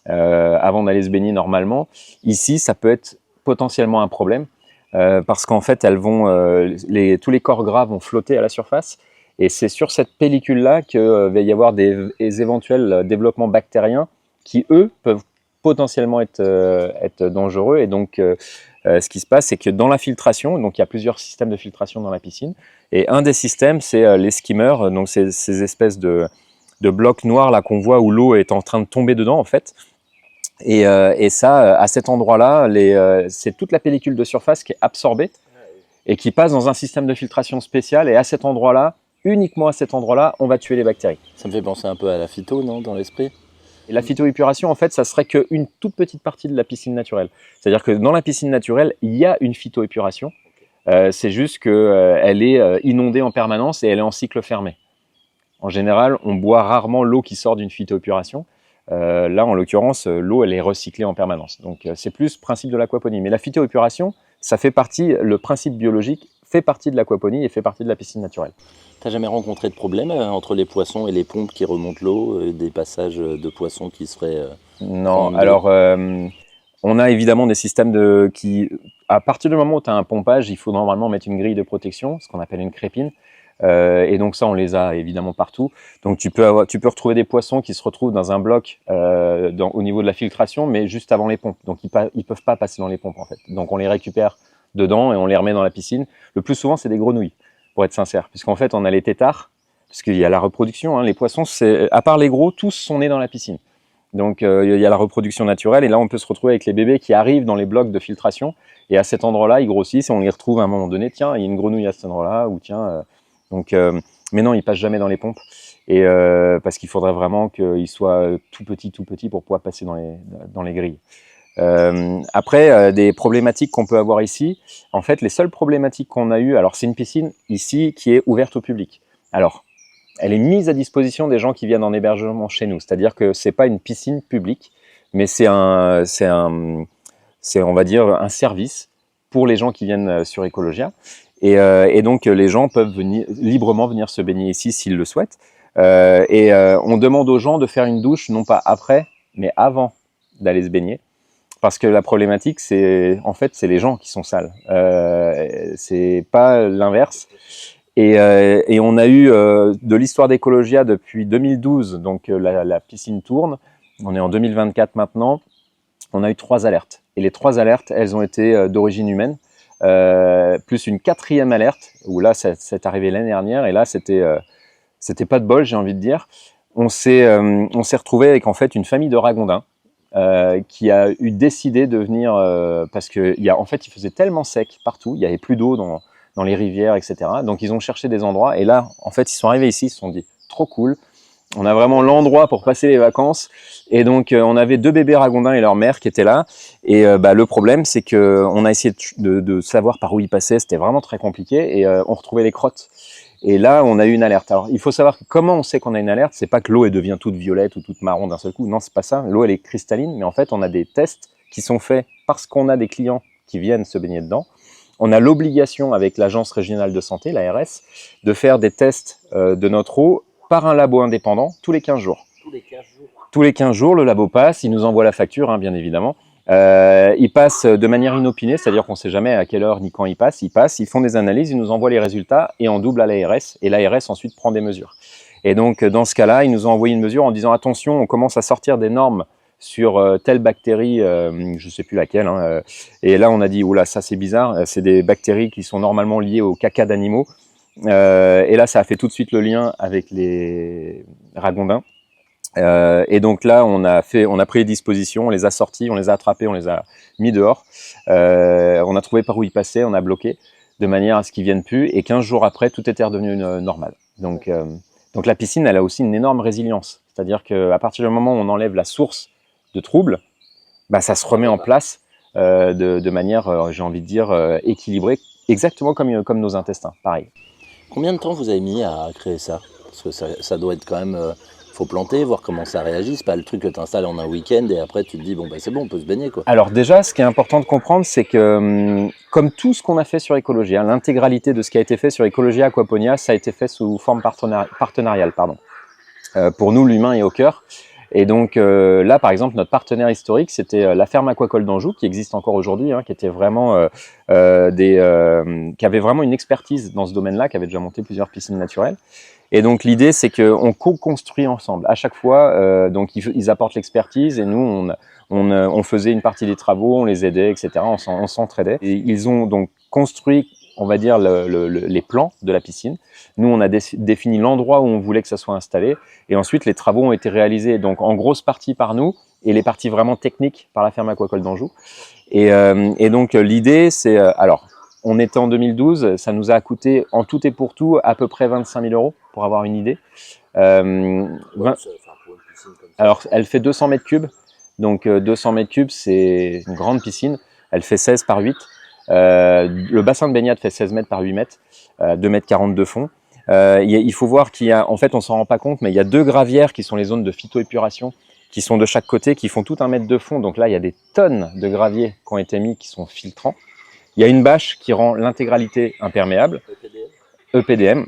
avant d'aller se baigner normalement, ici, ça peut être potentiellement un problème, parce qu'en fait, tous les corps gras vont flotter à la surface. Et c'est sur cette pellicule-là qu'il va y avoir des éventuels développements bactériens qui, eux, peuvent potentiellement être dangereux. Et donc, ce qui se passe, c'est que dans la filtration, donc il y a plusieurs systèmes de filtration dans la piscine, et un des systèmes, c'est les skimmers, donc ces espèces de blocs noirs là qu'on voit où l'eau est en train de tomber dedans, en fait. Et ça, à cet endroit-là, c'est toute la pellicule de surface qui est absorbée et qui passe dans un système de filtration spécial. Et à cet endroit-là, uniquement à cet endroit-là, on va tuer les bactéries. Ça me fait penser un peu à la phyto, non, dans l'esprit? Et la phytoépuration, en fait, ça serait qu'une toute petite partie de la piscine naturelle. C'est-à-dire que dans la piscine naturelle, il y a une phytoépuration. C'est juste qu'elle est inondée en permanence et elle est en cycle fermé. En général, on boit rarement l'eau qui sort d'une phytoépuration. Là, en l'occurrence, l'eau, elle est recyclée en permanence. Donc, c'est plus le principe de l'aquaponie. Mais la phytoépuration, ça fait partie, le principe biologique fait partie de l'aquaponie et fait partie de la piscine naturelle. T'as jamais rencontré de problème entre les poissons et les pompes qui remontent l'eau, des passages de poissons qui seraient... Non, alors on a évidemment des systèmes à partir du moment où tu as un pompage, il faut normalement mettre une grille de protection, ce qu'on appelle une crépine. Et donc ça, on les a évidemment partout. Donc tu peux retrouver des poissons qui se retrouvent dans un bloc au niveau de la filtration, mais juste avant les pompes. Donc ils peuvent pas passer dans les pompes en fait. Donc on les récupère dedans et on les remet dans la piscine. Le plus souvent, c'est des grenouilles, pour être sincère, puisqu'en fait on a les têtards, parce qu'il y a la reproduction. Hein, les poissons, à part les gros, tous sont nés dans la piscine. Donc il y a la reproduction naturelle et là on peut se retrouver avec les bébés qui arrivent dans les blocs de filtration et à cet endroit-là ils grossissent et on les retrouve à un moment donné, tiens il y a une grenouille à cet endroit-là ou tiens mais non ils passent jamais dans les pompes et parce qu'il faudrait vraiment qu'ils soient tout petits pour pouvoir passer dans les grilles. Après des problématiques qu'on peut avoir ici, en fait les seules problématiques qu'on a eues, alors c'est une piscine ici qui est ouverte au public. Alors elle est mise à disposition des gens qui viennent en hébergement chez nous. C'est-à-dire que c'est pas une piscine publique, mais c'est on va dire, un service pour les gens qui viennent sur Ecologia. Et donc, les gens peuvent librement venir se baigner ici s'ils le souhaitent. On demande aux gens de faire une douche, non pas après, mais avant d'aller se baigner. Parce que la problématique, c'est les gens qui sont sales. C'est pas l'inverse. Et on a eu de l'histoire d'Ecologia depuis 2012, donc la piscine tourne, on est en 2024 maintenant, on a eu 3 alertes. Et les 3 alertes, elles ont été d'origine humaine, plus une 4e alerte, où là, c'est arrivé l'année dernière, et là, c'était pas de bol, j'ai envie de dire. On s'est retrouvé avec en fait une famille de ragondins qui a eu décidé de venir, parce en fait, il faisait tellement sec partout, il n'y avait plus d'eau dans les rivières, etc. Donc, ils ont cherché des endroits. Et là, en fait, ils sont arrivés ici, ils se sont dit, trop cool. On a vraiment l'endroit pour passer les vacances. Et donc, on avait 2 bébés ragondins et leur mère qui étaient là. Et le problème, c'est qu'on a essayé de savoir par où ils passaient. C'était vraiment très compliqué. Et on retrouvait les crottes. Et là, on a eu une alerte. Alors, il faut savoir que comment on sait qu'on a une alerte. C'est pas que l'eau, elle devient toute violette ou toute marron d'un seul coup. Non, c'est pas ça. L'eau, elle est cristalline. Mais en fait, on a des tests qui sont faits parce qu'on a des clients qui viennent se baigner dedans. On a l'obligation avec l'Agence régionale de santé, l'ARS, de faire des tests de notre eau par un labo indépendant tous les 15 jours. Tous les 15 jours, le labo passe, il nous envoie la facture, hein, bien évidemment. Il passe de manière inopinée, c'est-à-dire qu'on ne sait jamais à quelle heure ni quand il passe, ils font des analyses, ils nous envoient les résultats et on double à l'ARS. Et l'ARS ensuite prend des mesures. Et donc, dans ce cas-là, ils nous ont envoyé une mesure en disant « Attention, on commence à sortir des normes sur telle bactérie, je ne sais plus laquelle. Hein, et là, on a dit, oula, ça c'est bizarre, c'est des bactéries qui sont normalement liées au caca d'animaux. Et là, ça a fait tout de suite le lien avec les ragondins. Et donc là, on a pris les dispositions, on les a sortis, on les a attrapés, on les a mis dehors. On a trouvé par où ils passaient, on a bloqué, de manière à ce qu'ils ne viennent plus. Et 15 jours après, tout était redevenu normal. Donc la piscine, elle a aussi une énorme résilience. C'est-à-dire qu'à partir du moment où on enlève la source de troubles, bah, ça se remet en place de manière, j'ai envie de dire, équilibrée, exactement comme nos intestins, pareil. Combien de temps vous avez mis à créer ça? Parce que ça doit être quand même... faut planter, voir comment ça réagit. C'est pas le truc que tu installes en un week-end et après tu te dis, bon, bah, c'est bon, on peut se baigner, quoi. Alors déjà, ce qui est important de comprendre, c'est que comme tout ce qu'on a fait sur Ecologia, l'intégralité de ce qui a été fait sur Ecologia Aquaponia, ça a été fait sous forme partenariale. Pour nous, l'humain est au cœur. Et donc là, par exemple, notre partenaire historique, c'était la ferme aquacole d'Anjou, qui existe encore aujourd'hui, hein, qui était vraiment qui avait vraiment une expertise dans ce domaine-là, qui avait déjà monté plusieurs piscines naturelles. Et donc l'idée, c'est qu'on co-construit ensemble. À chaque fois, donc ils apportent l'expertise et nous, on faisait une partie des travaux, on les aidait, etc. On s'entraidait. Et ils ont donc construit, on va dire, les plans de la piscine. Nous, on a défini l'endroit où on voulait que ça soit installé. Et ensuite, les travaux ont été réalisés donc en grosse partie par nous et les parties vraiment techniques par la ferme aquacole d'Anjou. Et donc l'idée, c'est... alors, on était en 2012, ça nous a coûté en tout et pour tout à peu près 25 000 € pour avoir une idée. Alors, elle fait 200 mètres cubes. Donc, 200 mètres cubes, c'est une grande piscine. Elle fait 16 par 8. Le bassin de baignade fait 16 mètres par 8 mètres, 2 mètres 40 de fond. Il faut voir qu'il y a, en fait, on s'en rend pas compte, mais il y a 2 gravières qui sont les zones de phytoépuration, qui sont de chaque côté, qui font tout 1 mètre de fond. Donc là, il y a des tonnes de graviers qui ont été mis, qui sont filtrants. Il y a une bâche qui rend l'intégralité imperméable, EPDM.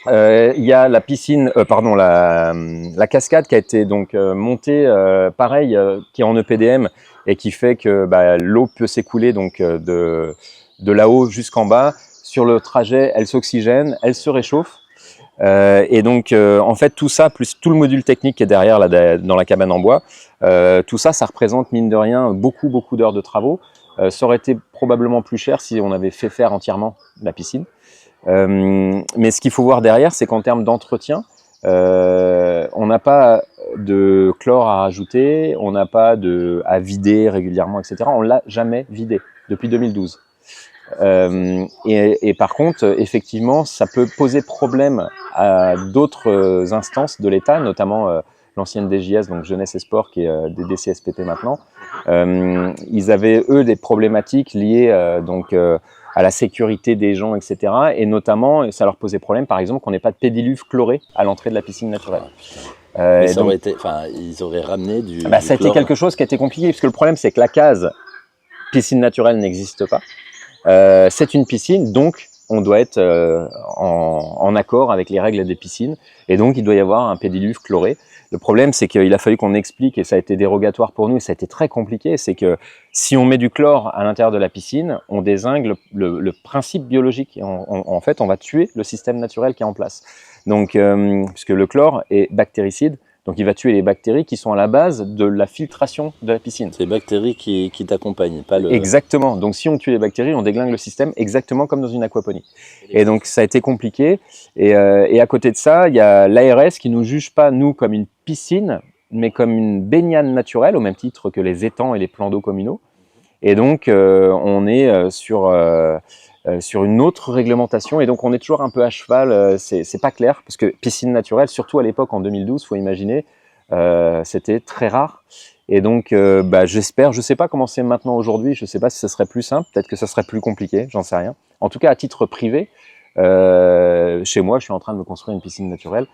Il y a la piscine, la cascade qui a été donc montée, pareil, qui est en EPDM et qui fait que l'eau peut s'écouler donc de là-haut jusqu'en bas sur le trajet, elles s'oxygènent, elles se réchauffent. Et donc, en fait, tout ça, plus tout le module technique qui est derrière là, dans la cabane en bois, tout ça, ça représente, mine de rien, beaucoup d'heures de travaux. Ça aurait été probablement plus cher si on avait fait faire entièrement la piscine. Mais ce qu'il faut voir derrière, c'est qu'en termes d'entretien, on n'a pas de chlore à rajouter, on n'a pas à vider régulièrement, etc. On l'a jamais vidé depuis 2012. Et par contre, effectivement, ça peut poser problème à d'autres instances de l'État, notamment l'ancienne DJS, donc Jeunesse et Sport, qui est des DCSPT maintenant. Ils avaient, eux, des problématiques liées à la sécurité des gens, etc. Et notamment, ça leur posait problème, par exemple, qu'on n'ait pas de pédiluve chloré à l'entrée de la piscine naturelle. Mais ça aurait été, ils auraient ramené du ça a été quelque chose qui a été compliqué, puisque le problème, c'est que la case piscine naturelle n'existe pas. C'est une piscine, donc on doit être en accord avec les règles des piscines, et donc il doit y avoir un pédiluve chloré. Le problème, c'est qu'il a fallu qu'on explique, et ça a été dérogatoire pour nous, et ça a été très compliqué, c'est que si on met du chlore à l'intérieur de la piscine, on dézingue le principe biologique. Et en fait, on va tuer le système naturel qui est en place. Donc, puisque le chlore est bactéricide, donc il va tuer les bactéries qui sont à la base de la filtration de la piscine. C'est les bactéries qui t'accompagnent, pas le... Exactement. Donc si on tue les bactéries, on déglingue le système exactement comme dans une aquaponie. Et donc ça a été compliqué. Et à côté de ça, il y a l'ARS qui nous juge pas, nous, comme une piscine, mais comme une baignade naturelle, au même titre que les étangs et les plans d'eau communaux. Et donc on est sur une autre réglementation, et donc on est toujours un peu à cheval, c'est pas clair, parce que piscine naturelle, surtout à l'époque en 2012, faut imaginer, c'était très rare, et donc j'espère, je sais pas comment c'est maintenant aujourd'hui, je sais pas si ce serait plus simple, peut-être que ça serait plus compliqué, j'en sais rien. En tout cas, à titre privé, chez moi, je suis en train de me construire une piscine naturelle,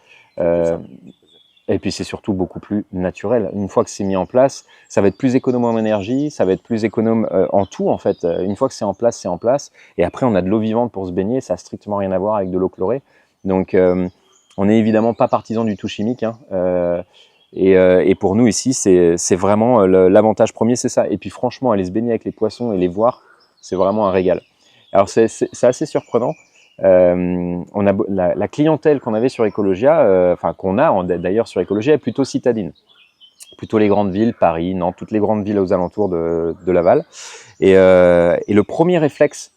et puis c'est surtout beaucoup plus naturel. Une fois que c'est mis en place, ça va être plus économe en énergie, ça va être plus économe en tout en fait. Une fois que c'est en place, c'est en place. Et après, on a de l'eau vivante pour se baigner, ça n'a strictement rien à voir avec de l'eau chlorée. Donc on n'est évidemment pas partisan du tout chimique. Et pour nous ici, c'est vraiment l'avantage premier, c'est ça. Et puis franchement, aller se baigner avec les poissons et les voir, c'est vraiment un régal. Alors c'est assez surprenant. On a la clientèle qu'on avait sur Ecologia, qu'on a d'ailleurs sur Ecologia, est plutôt citadine, plutôt les grandes villes, Paris, Nantes, toutes les grandes villes aux alentours de Laval. Et le premier réflexe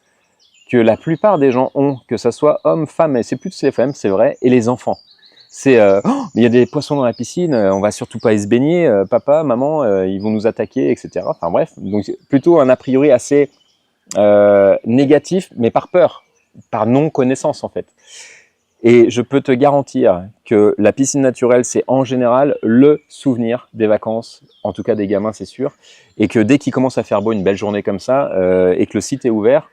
que la plupart des gens ont, que ça soit hommes, femmes, et c'est plus les femmes, c'est vrai, et les enfants. C'est mais il y a des poissons dans la piscine, on va surtout pas y se baigner, papa, maman, ils vont nous attaquer, etc. Enfin bref, donc plutôt un a priori assez négatif, mais par peur, par non-connaissance en fait. Et je peux te garantir que la piscine naturelle, c'est en général le souvenir des vacances, en tout cas des gamins, c'est sûr, et que dès qu'il commence à faire beau, une belle journée comme ça, et que le site est ouvert,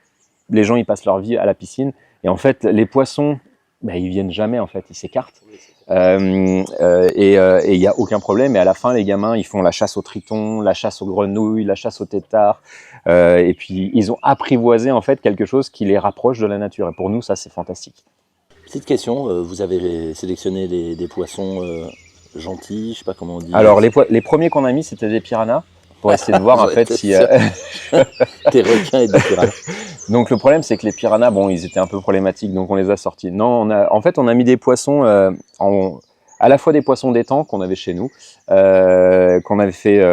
les gens ils passent leur vie à la piscine, et en fait les poissons, ils viennent jamais en fait, ils s'écartent, et il n'y a aucun problème, et à la fin les gamins ils font la chasse aux tritons, la chasse aux grenouilles, la chasse aux têtards, et puis ils ont apprivoisé en fait quelque chose qui les rapproche de la nature, et pour nous ça c'est fantastique. Petite question, vous avez sélectionné des poissons gentils, je sais pas comment on dit. Alors les premiers qu'on a mis c'était des piranhas, pour essayer de voir en fait si... Des requins et des piranhas. Donc le problème c'est que les piranhas, bon ils étaient un peu problématiques, donc on les a sortis. Non, en fait on a mis des poissons, à la fois des poissons d'étang qu'on avait chez nous, qu'on avait fait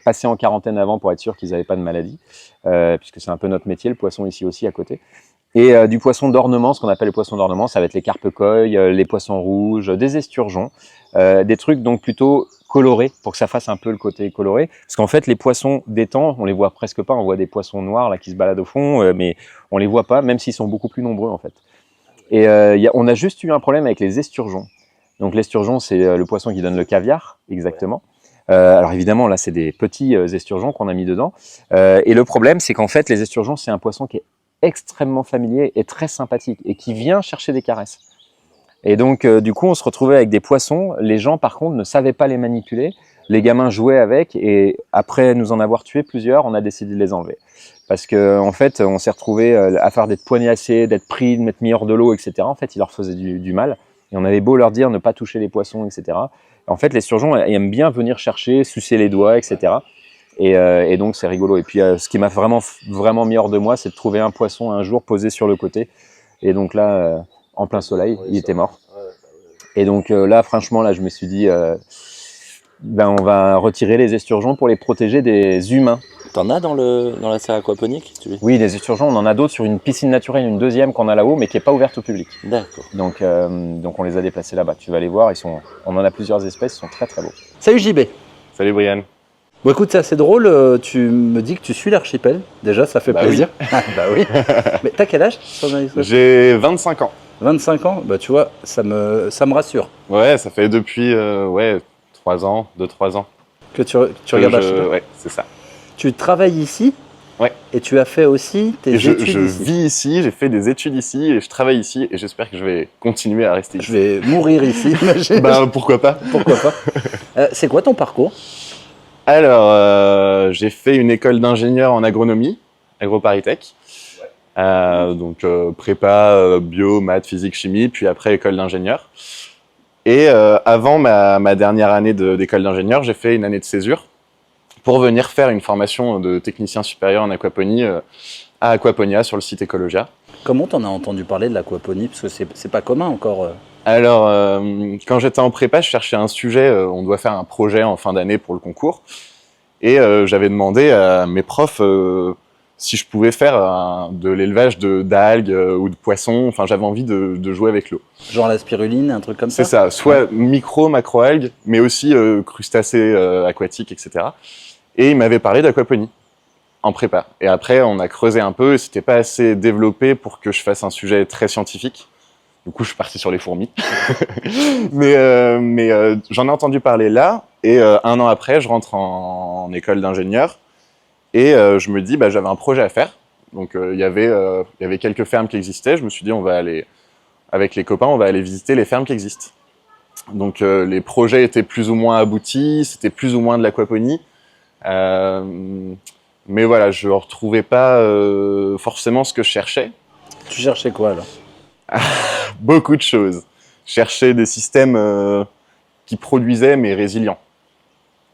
passer en quarantaine avant pour être sûr qu'ils n'avaient pas de maladie, puisque c'est un peu notre métier, le poisson ici aussi à côté. Et du poisson d'ornement, ce qu'on appelle les poissons d'ornement, ça va être les carpe-coilles, les poissons rouges, des esturgeons, des trucs donc plutôt colorés, pour que ça fasse un peu le côté coloré. Parce qu'en fait, les poissons d'étang, on les voit presque pas, on voit des poissons noirs là qui se baladent au fond, mais on les voit pas, même s'ils sont beaucoup plus nombreux en fait. Et on a juste eu un problème avec les esturgeons. Donc l'esturgeon, c'est le poisson qui donne le caviar, exactement. Alors évidemment, là, c'est des petits esturgeons qu'on a mis dedans. Et le problème, c'est qu'en fait, les esturgeons, c'est un poisson qui est extrêmement familier et très sympathique et qui vient chercher des caresses. Et donc, du coup, on se retrouvait avec des poissons. Les gens, par contre, ne savaient pas les manipuler. Les gamins jouaient avec et après nous en avoir tué plusieurs, on a décidé de les enlever. Parce que en fait, on s'est retrouvé à faire d'être poignassés, d'être pris, de mettre mis hors de l'eau, etc. En fait, ils leur faisaient du mal. Et on avait beau leur dire ne pas toucher les poissons, etc. En fait, les esturgeons aiment bien venir chercher, sucer les doigts, etc. Et donc c'est rigolo. Et puis ce qui m'a vraiment mis hors de moi, c'est de trouver un poisson un jour posé sur le côté. Et donc là, en plein soleil, il était mort. Et donc là, franchement, là, je me suis dit, on va retirer les esturgeons pour les protéger des humains. T'en as dans la serre aquaponique? Oui, des esturgeons, on en a d'autres sur une piscine naturelle, une deuxième qu'on a là-haut, mais qui n'est pas ouverte au public. D'accord. Donc on les a déplacés là-bas. Tu vas les voir, on en a plusieurs espèces, ils sont très très beaux. Salut JB. Salut Brian. Bon écoute, c'est assez drôle, tu me dis que tu suis l'archipel, déjà ça fait plaisir. Oui. Bah oui. Mais t'as quel âge? J'ai 25 ans. 25 ans, bah tu vois, ça me rassure. Ouais, ça fait depuis 3 ans, 2-3 ans. Que tu regardes l'archipel. Ouais, c'est ça. Tu travailles ici? Ouais. Et tu as fait aussi tes études je ici? vis ici, j'ai fait des études ici et je travaille ici et j'espère que je vais continuer à rester ici. Je vais mourir ici. Bah pourquoi pas. Pourquoi pas. C'est quoi ton parcours? Alors, j'ai fait une école d'ingénieur en agronomie, AgroParisTech. Donc prépa, bio, maths, physique, chimie, puis après école d'ingénieur. Et avant ma dernière année d'école d'ingénieur, j'ai fait une année de césure pour venir faire une formation de technicien supérieur en aquaponie à Aquaponia sur le site Ecologia. Comment t'en as entendu parler de l'aquaponie? Parce que c'est pas commun encore. Alors, quand j'étais en prépa, je cherchais un sujet, on doit faire un projet en fin d'année pour le concours. Et j'avais demandé à mes profs si je pouvais faire de l'élevage d'algues ou de poissons. Enfin, j'avais envie de jouer avec l'eau. Genre la spiruline, un truc comme ça? C'est ça, soit micro, macro-algues, mais aussi crustacés aquatiques, etc. Et ils m'avaient parlé d'aquaponie en prépa. Et après, on a creusé un peu et c'était pas assez développé pour que je fasse un sujet très scientifique. Du coup, je suis parti sur les fourmis. mais j'en ai entendu parler là. Et 1 an après, je rentre en école d'ingénieur. Et je me dis, j'avais un projet à faire. Donc, il y avait quelques fermes qui existaient. Je me suis dit, on va aller, avec les copains, on va aller visiter les fermes qui existent. Donc, les projets étaient plus ou moins aboutis. C'était plus ou moins de l'aquaponie. Mais voilà, je ne retrouvais pas forcément ce que je cherchais. Tu cherchais quoi alors? Beaucoup de choses. Je cherchais des systèmes qui produisaient mais résilients.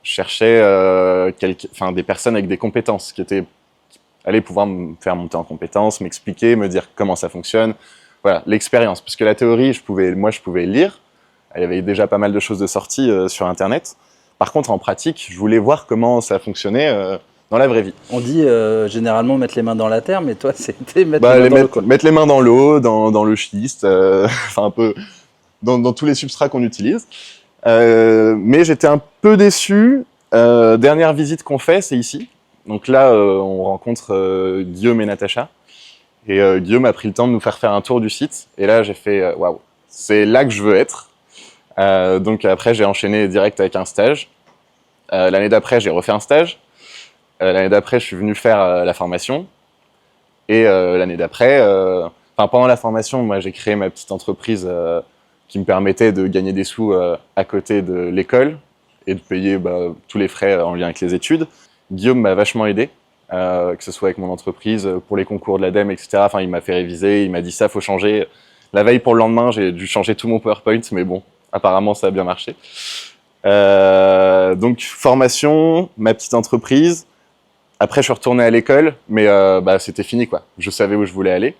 Je cherchais des personnes avec des compétences qui allaient pouvoir me faire monter en compétences, m'expliquer, me dire comment ça fonctionne. Voilà, l'expérience. Parce que la théorie, je pouvais lire. Il y avait déjà pas mal de choses de sorties sur Internet. Par contre, en pratique, je voulais voir comment ça fonctionnait dans la vraie vie. On dit généralement mettre les mains dans la terre, mais toi, c'était mettre les mains dans l'eau, quoi. Mettre les mains dans l'eau, dans le schiste, un peu dans tous les substrats qu'on utilise. Mais j'étais un peu déçu. Dernière visite qu'on fait, c'est ici. Donc là, on rencontre Guillaume et Natacha. Et Guillaume a pris le temps de nous faire un tour du site. Et là, j'ai fait waouh, c'est là que je veux être. Donc après, j'ai enchaîné direct avec un stage. L'année d'après, j'ai refait un stage. L'année d'après, je suis venu faire la formation. Et l'année d'après, pendant la formation, moi, j'ai créé ma petite entreprise qui me permettait de gagner des sous à côté de l'école et de payer tous les frais en lien avec les études. Guillaume m'a vachement aidé, que ce soit avec mon entreprise, pour les concours de l'ADEME, etc. Enfin, il m'a fait réviser, il m'a dit ça, faut changer. La veille pour le lendemain, j'ai dû changer tout mon PowerPoint, mais bon, apparemment, ça a bien marché. Donc, formation, ma petite entreprise. Après, je suis retourné à l'école, mais c'était fini, quoi. Je savais où je voulais aller.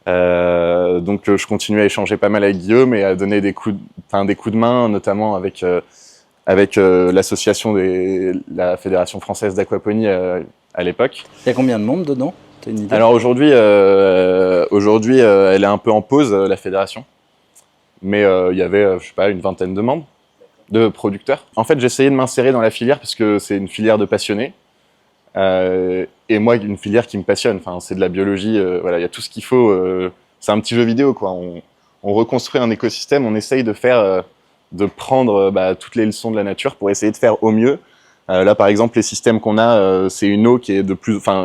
Donc, je continuais à échanger pas mal avec Guillaume et à donner des coups de main, notamment avec l'association la Fédération française d'aquaponie à l'époque. Il y a combien de membres dedans? T'as une idée? Alors aujourd'hui, elle est un peu en pause, la fédération. Mais il y avait, je sais pas, une vingtaine de membres, de producteurs. En fait, j'essayais de m'insérer dans la filière parce que c'est une filière de passionnés. Et moi, une filière qui me passionne. Enfin, c'est de la biologie. Voilà, il y a tout ce qu'il faut. C'est un petit jeu vidéo, quoi. On reconstruit un écosystème. On essaye de prendre toutes les leçons de la nature pour essayer de faire au mieux. Là, par exemple, les systèmes qu'on a, c'est une eau qui est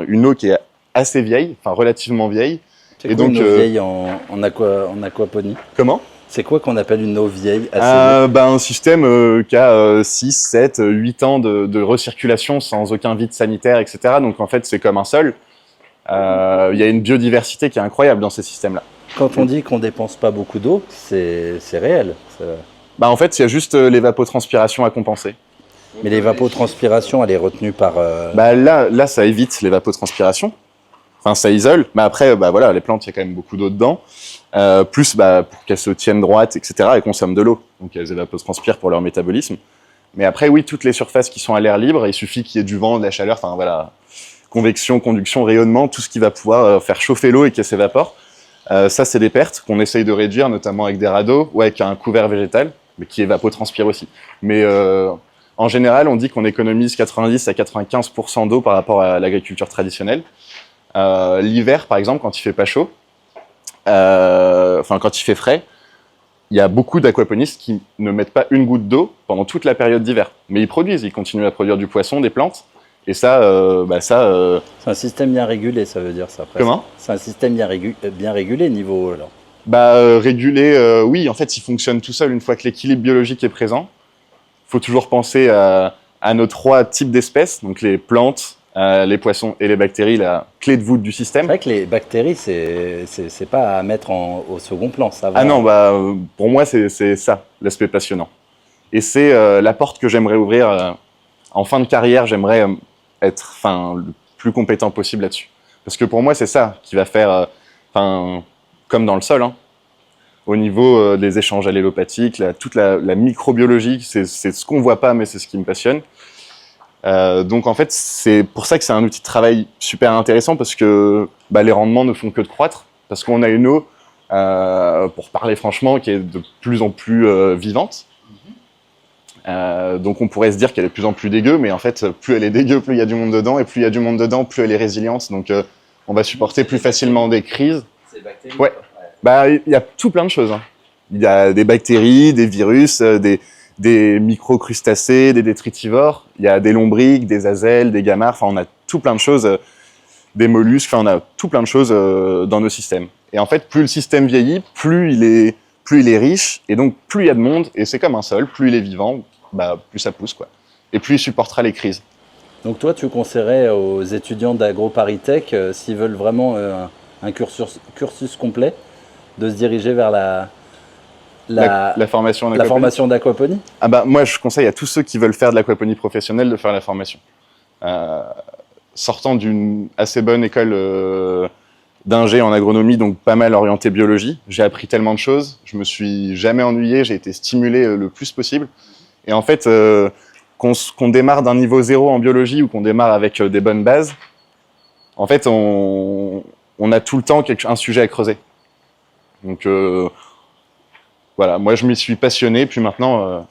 une eau qui est assez vieille, relativement vieille. C'est quoi une eau vieille en aquaponie? Comment? C'est quoi qu'on appelle une eau vieille assez vieille? Un système qui a 6, 7, 8 ans de recirculation sans aucun vide sanitaire, etc. Donc en fait, c'est comme un sol. Il y a une biodiversité qui est incroyable dans ces systèmes-là. Quand on dit qu'on dépense pas beaucoup d'eau, c'est réel. En fait, il y a juste l'évapotranspiration à compenser. Mais l'évapotranspiration, elle est retenue par... Bah là, ça évite l'évapotranspiration. Enfin, ça isole. Mais après, bah voilà, les plantes, il y a quand même beaucoup d'eau dedans. Plus, bah, pour qu'elles se tiennent droites, etc., elles consomment de l'eau. Donc, elles évapotranspirent pour leur métabolisme. Mais après, oui, toutes les surfaces qui sont à l'air libre, il suffit qu'il y ait du vent, de la chaleur, enfin voilà, convection, conduction, rayonnement, tout ce qui va pouvoir faire chauffer l'eau et qu'elle s'évapore. Ça, c'est des pertes qu'on essaye de réduire, notamment avec des radeaux ou avec un couvert végétal, mais qui évapotranspire aussi. Mais en général, on dit qu'on économise 90 à 95% d'eau par rapport à l'agriculture traditionnelle. L'hiver, par exemple, quand il fait pas chaud, quand il fait frais, il y a beaucoup d'aquaponistes qui ne mettent pas une goutte d'eau pendant toute la période d'hiver. Mais ils produisent, ils continuent à produire du poisson, des plantes. Et ça, C'est un système bien régulé, ça veut dire ça. Presque. Comment ? C'est un système bien régulé niveau... Alors. Régulé, oui, en fait, il fonctionne tout seul une fois que l'équilibre biologique est présent. Il faut toujours penser à nos 3 types d'espèces, donc les plantes, les poissons et les bactéries, la clé de voûte du système. C'est vrai que les bactéries, c'est pas à mettre au second plan, ça va. Ah non, pour moi, c'est ça, l'aspect passionnant. Et c'est la porte que j'aimerais ouvrir. En fin de carrière, j'aimerais être le plus compétent possible là-dessus. Parce que pour moi, c'est ça qui va faire, comme dans le sol, hein, au niveau des échanges allélopathiques, toute la microbiologie, c'est ce qu'on voit pas, mais c'est ce qui me passionne. Donc en fait, c'est pour ça que c'est un outil de travail super intéressant, parce que les rendements ne font que de croître, parce qu'on a une eau, pour parler franchement, qui est de plus en plus vivante. Donc on pourrait se dire qu'elle est de plus en plus dégueu, mais en fait, plus elle est dégueu, plus il y a du monde dedans, et plus il y a du monde dedans, plus elle est résiliente. Donc on va supporter plus facilement des crises. C'est bactéries. Ouais. Il y a tout plein de choses, hein. Il y a des bactéries, des virus, des microcrustacés, des détritivores. Il y a des lombriques, des azelles, des gamards. Enfin, on a tout plein de choses, des mollusques. Enfin, on a tout plein de choses dans nos systèmes. Et en fait, plus le système vieillit, plus il est riche, et donc plus il y a de monde. Et c'est comme un sol, plus il est vivant, plus ça pousse, quoi. Et plus il supportera les crises. Donc toi, tu conseillerais aux étudiants d'AgroParisTech, s'ils veulent vraiment un cursus complet, de se diriger vers la formation d'aquaponie? Moi, je conseille à tous ceux qui veulent faire de l'aquaponie professionnelle de faire la formation. Sortant d'une assez bonne école d'ingé en agronomie, donc pas mal orienté biologie, j'ai appris tellement de choses, je me suis jamais ennuyé, j'ai été stimulé le plus possible. Et en fait, qu'on démarre d'un niveau 0 en biologie ou qu'on démarre avec des bonnes bases, en fait, on a tout le temps un sujet à creuser. Donc voilà, moi je m'y suis passionné, puis maintenant,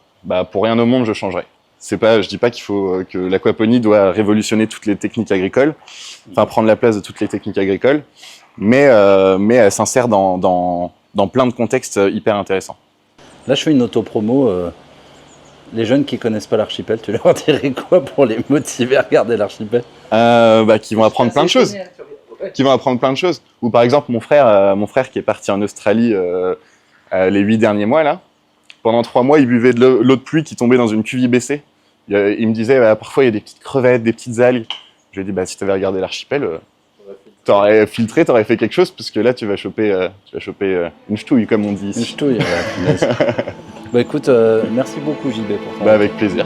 pour rien au monde je changerai. Je dis pas que l'aquaponie doit révolutionner toutes les techniques agricoles, prendre la place de toutes les techniques agricoles, mais elle s'insère dans plein de contextes hyper intéressants. Là, je fais une autopromo. Les jeunes qui connaissent pas l'archipel, tu leur dirais quoi pour les motiver à regarder l'archipel? Qui vont apprendre plein de choses. Ou par exemple, mon frère qui est parti en Australie les 8 derniers mois, là, pendant 3 mois, il buvait de l'eau de pluie qui tombait dans une cuve IBC. Il me disait, parfois, il y a des petites crevettes, des petites algues. Je lui ai dit, si tu avais regardé l'archipel, t'aurais filtré, t'aurais fait quelque chose, parce que là, tu vas choper une ch'touille, comme on dit ici. Une ch'touille, ouais. Écoute, merci beaucoup JB pour ça. Avec plaisir.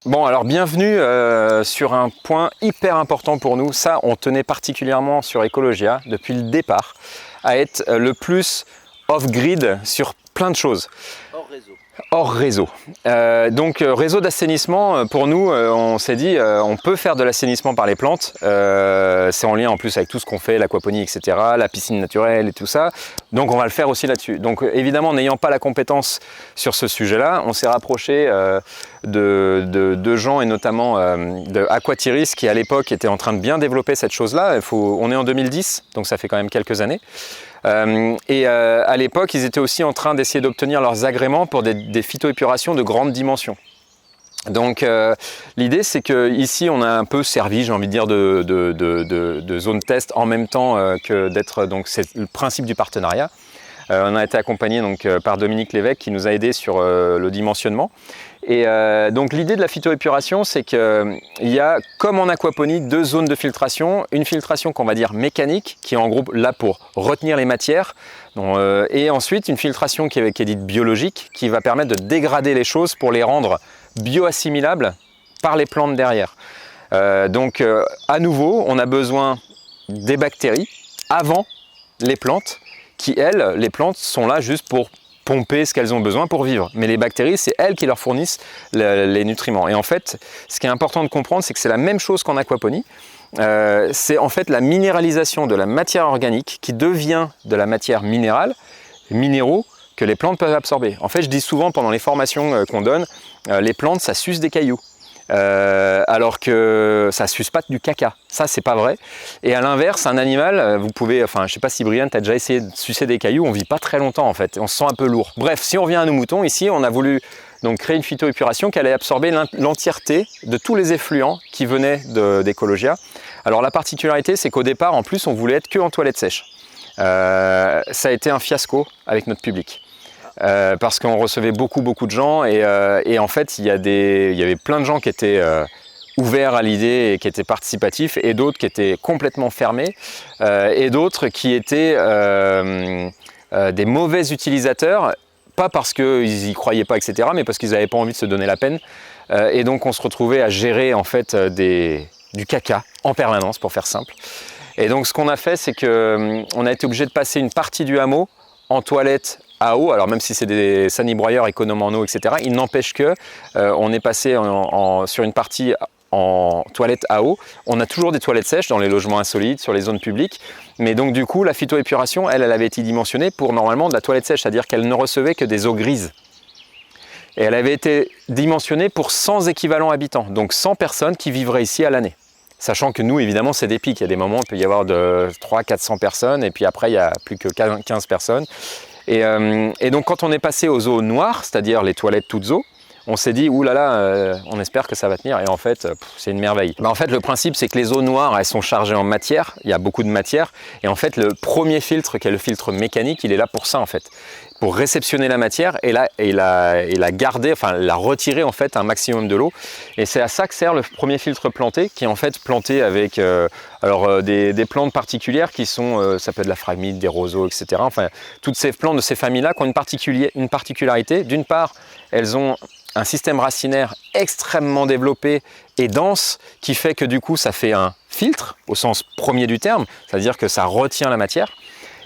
Bon, alors bienvenue sur un point hyper important pour nous. Ça, on tenait particulièrement sur Ecologia depuis le départ, à être le plus off-grid sur plein de choses. Hors réseau. Donc réseau d'assainissement, pour nous, on s'est dit, on peut faire de l'assainissement par les plantes. C'est en lien en plus avec tout ce qu'on fait, l'aquaponie, etc., la piscine naturelle et tout ça. Donc on va le faire aussi là-dessus. Donc évidemment, n'ayant pas la compétence sur ce sujet-là, on s'est rapproché de gens, et notamment de Aquatiris, qui à l'époque était en train de bien développer cette chose-là. On est en 2010, donc ça fait quand même quelques années. À l'époque, ils étaient aussi en train d'essayer d'obtenir leurs agréments pour des phytoépurations de grande dimension. Donc l'idée, c'est qu'ici on a un peu servi, j'ai envie de dire, de zone test en même temps que d'être, donc c'est le principe du partenariat. On a été accompagné donc par Dominique Lévesque qui nous a aidé sur le dimensionnement. Et donc l'idée de la phytoépuration, c'est qu'il y a, comme en aquaponie, 2 zones de filtration. Une filtration qu'on va dire mécanique, qui est en gros là pour retenir les matières, et ensuite une filtration qui est dite biologique, qui va permettre de dégrader les choses pour les rendre bioassimilables par les plantes derrière. Donc à nouveau, on a besoin des bactéries avant les plantes, qui elles, les plantes, sont là juste pour pomper ce qu'elles ont besoin pour vivre. Mais les bactéries, c'est elles qui leur fournissent les nutriments. Et en fait, ce qui est important de comprendre, c'est que c'est la même chose qu'en aquaponie. C'est en fait la minéralisation de la matière organique qui devient de la matière minéraux, que les plantes peuvent absorber. En fait, je dis souvent pendant les formations qu'on donne, les plantes, ça suce des cailloux. Alors que ça suce pas du caca, ça c'est pas vrai. Et à l'inverse, un animal, vous pouvez, enfin je sais pas si Brian t'as déjà essayé de sucer des cailloux, on vit pas très longtemps en fait, on se sent un peu lourd. Bref, si on revient à nos moutons, ici on a voulu donc créer une phytoépuration qui allait absorber l'entièreté de tous les effluents qui venaient d'Ecologia. Alors la particularité, c'est qu'au départ, en plus, on voulait être que en toilette sèche. Ça a été un fiasco avec notre public. Parce qu'on recevait beaucoup de gens et en fait il y avait plein de gens qui étaient ouverts à l'idée et qui étaient participatifs, et d'autres qui étaient complètement fermés, et d'autres qui étaient des mauvais utilisateurs, pas parce qu'ils y croyaient pas, etc., mais parce qu'ils n'avaient pas envie de se donner la peine, et donc on se retrouvait à gérer en fait du caca en permanence, pour faire simple. Et donc ce qu'on a fait, c'est qu'on a été obligé de passer une partie du hameau en toilette à eau. Alors même si c'est des sanibroyeurs économes en eau, etc., il n'empêche que on est passé sur une partie en toilette à eau. On a toujours des toilettes sèches dans les logements insolites, sur les zones publiques, mais donc du coup la phytoépuration, elle avait été dimensionnée pour normalement de la toilette sèche, c'est-à-dire qu'elle ne recevait que des eaux grises. Et elle avait été dimensionnée pour 100 équivalents habitants, donc 100 personnes qui vivraient ici à l'année. Sachant que nous, évidemment, c'est des pics. Il y a des moments où il peut y avoir de 300-400 personnes, et puis après, il n'y a plus que 15 personnes. Et donc, quand on est passé aux eaux noires, c'est-à-dire les toilettes toutes eaux, on s'est dit, oulala, on espère que ça va tenir. Et en fait, c'est une merveille. En fait, le principe, c'est que les eaux noires, elles sont chargées en matière. Il y a beaucoup de matière. Et en fait, le premier filtre, qui est le filtre mécanique, il est là pour ça, en fait. Pour réceptionner la matière et la garder, enfin la retirer en fait un maximum de l'eau. Et c'est à ça que sert le premier filtre planté, qui est en fait planté avec des plantes particulières qui sont, ça peut être de la phragmite, des roseaux, etc. Enfin, toutes ces plantes de ces familles-là qui ont une particularité. D'une part, elles ont un système racinaire extrêmement développé et dense, qui fait que du coup ça fait un filtre au sens premier du terme, c'est-à-dire que ça retient la matière.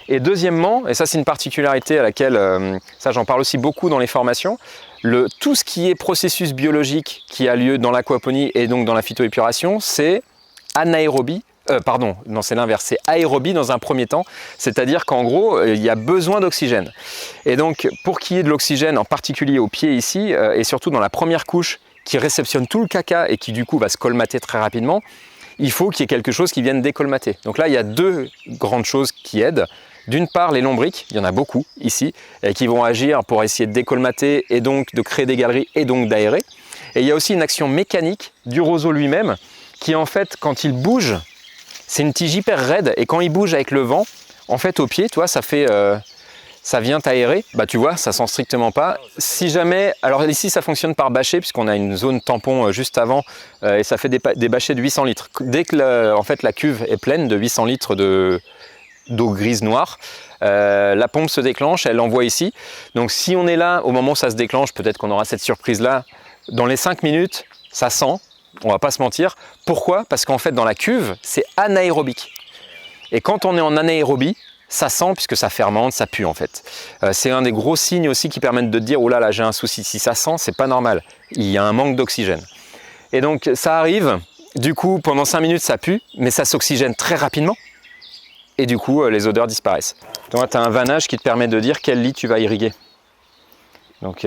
Et deuxièmement, et ça c'est une particularité à laquelle, ça j'en parle aussi beaucoup dans les formations, tout ce qui est processus biologique qui a lieu dans l'aquaponie et donc dans la phytoépuration, c'est anaérobie, non c'est l'inverse, c'est aérobie dans un premier temps, c'est-à-dire qu'en gros il y a besoin d'oxygène. Et donc pour qu'il y ait de l'oxygène, en particulier aux pieds ici, et surtout dans la première couche qui réceptionne tout le caca et qui du coup va se colmater très rapidement, il faut qu'il y ait quelque chose qui vienne décolmater. Donc là il y a 2 grandes choses qui aident. D'une part, les lombrics, il y en a beaucoup ici, qui vont agir pour essayer de décolmater et donc de créer des galeries et donc d'aérer. Et il y a aussi une action mécanique du roseau lui-même qui en fait, quand il bouge, c'est une tige hyper raide et quand il bouge avec le vent, en fait au pied, toi, ça vient t'aérer, bah tu vois, ça sent strictement pas. Si jamais, alors ici ça fonctionne par bâcher puisqu'on a une zone tampon juste avant et ça fait des bâchets de 800 litres. Dès que en fait, la cuve est pleine de 800 litres d'eau grise noire, la pompe se déclenche, elle l'envoie ici. Donc si on est là au moment où ça se déclenche, peut-être qu'on aura cette surprise là. Dans les 5 minutes, ça sent, on va pas se mentir. Pourquoi? Parce qu'en fait dans la cuve, c'est anaérobique. Et quand on est en anaérobie, ça sent puisque ça fermente, ça pue en fait. C'est un des gros signes aussi qui permettent de dire, oh là là, j'ai un souci. Si ça sent, c'est pas normal. Il y a un manque d'oxygène. Et donc ça arrive, du coup pendant 5 minutes ça pue, mais ça s'oxygène très rapidement. Et du coup, les odeurs disparaissent. Donc tu as un vannage qui te permet de dire quel lit tu vas irriguer. Donc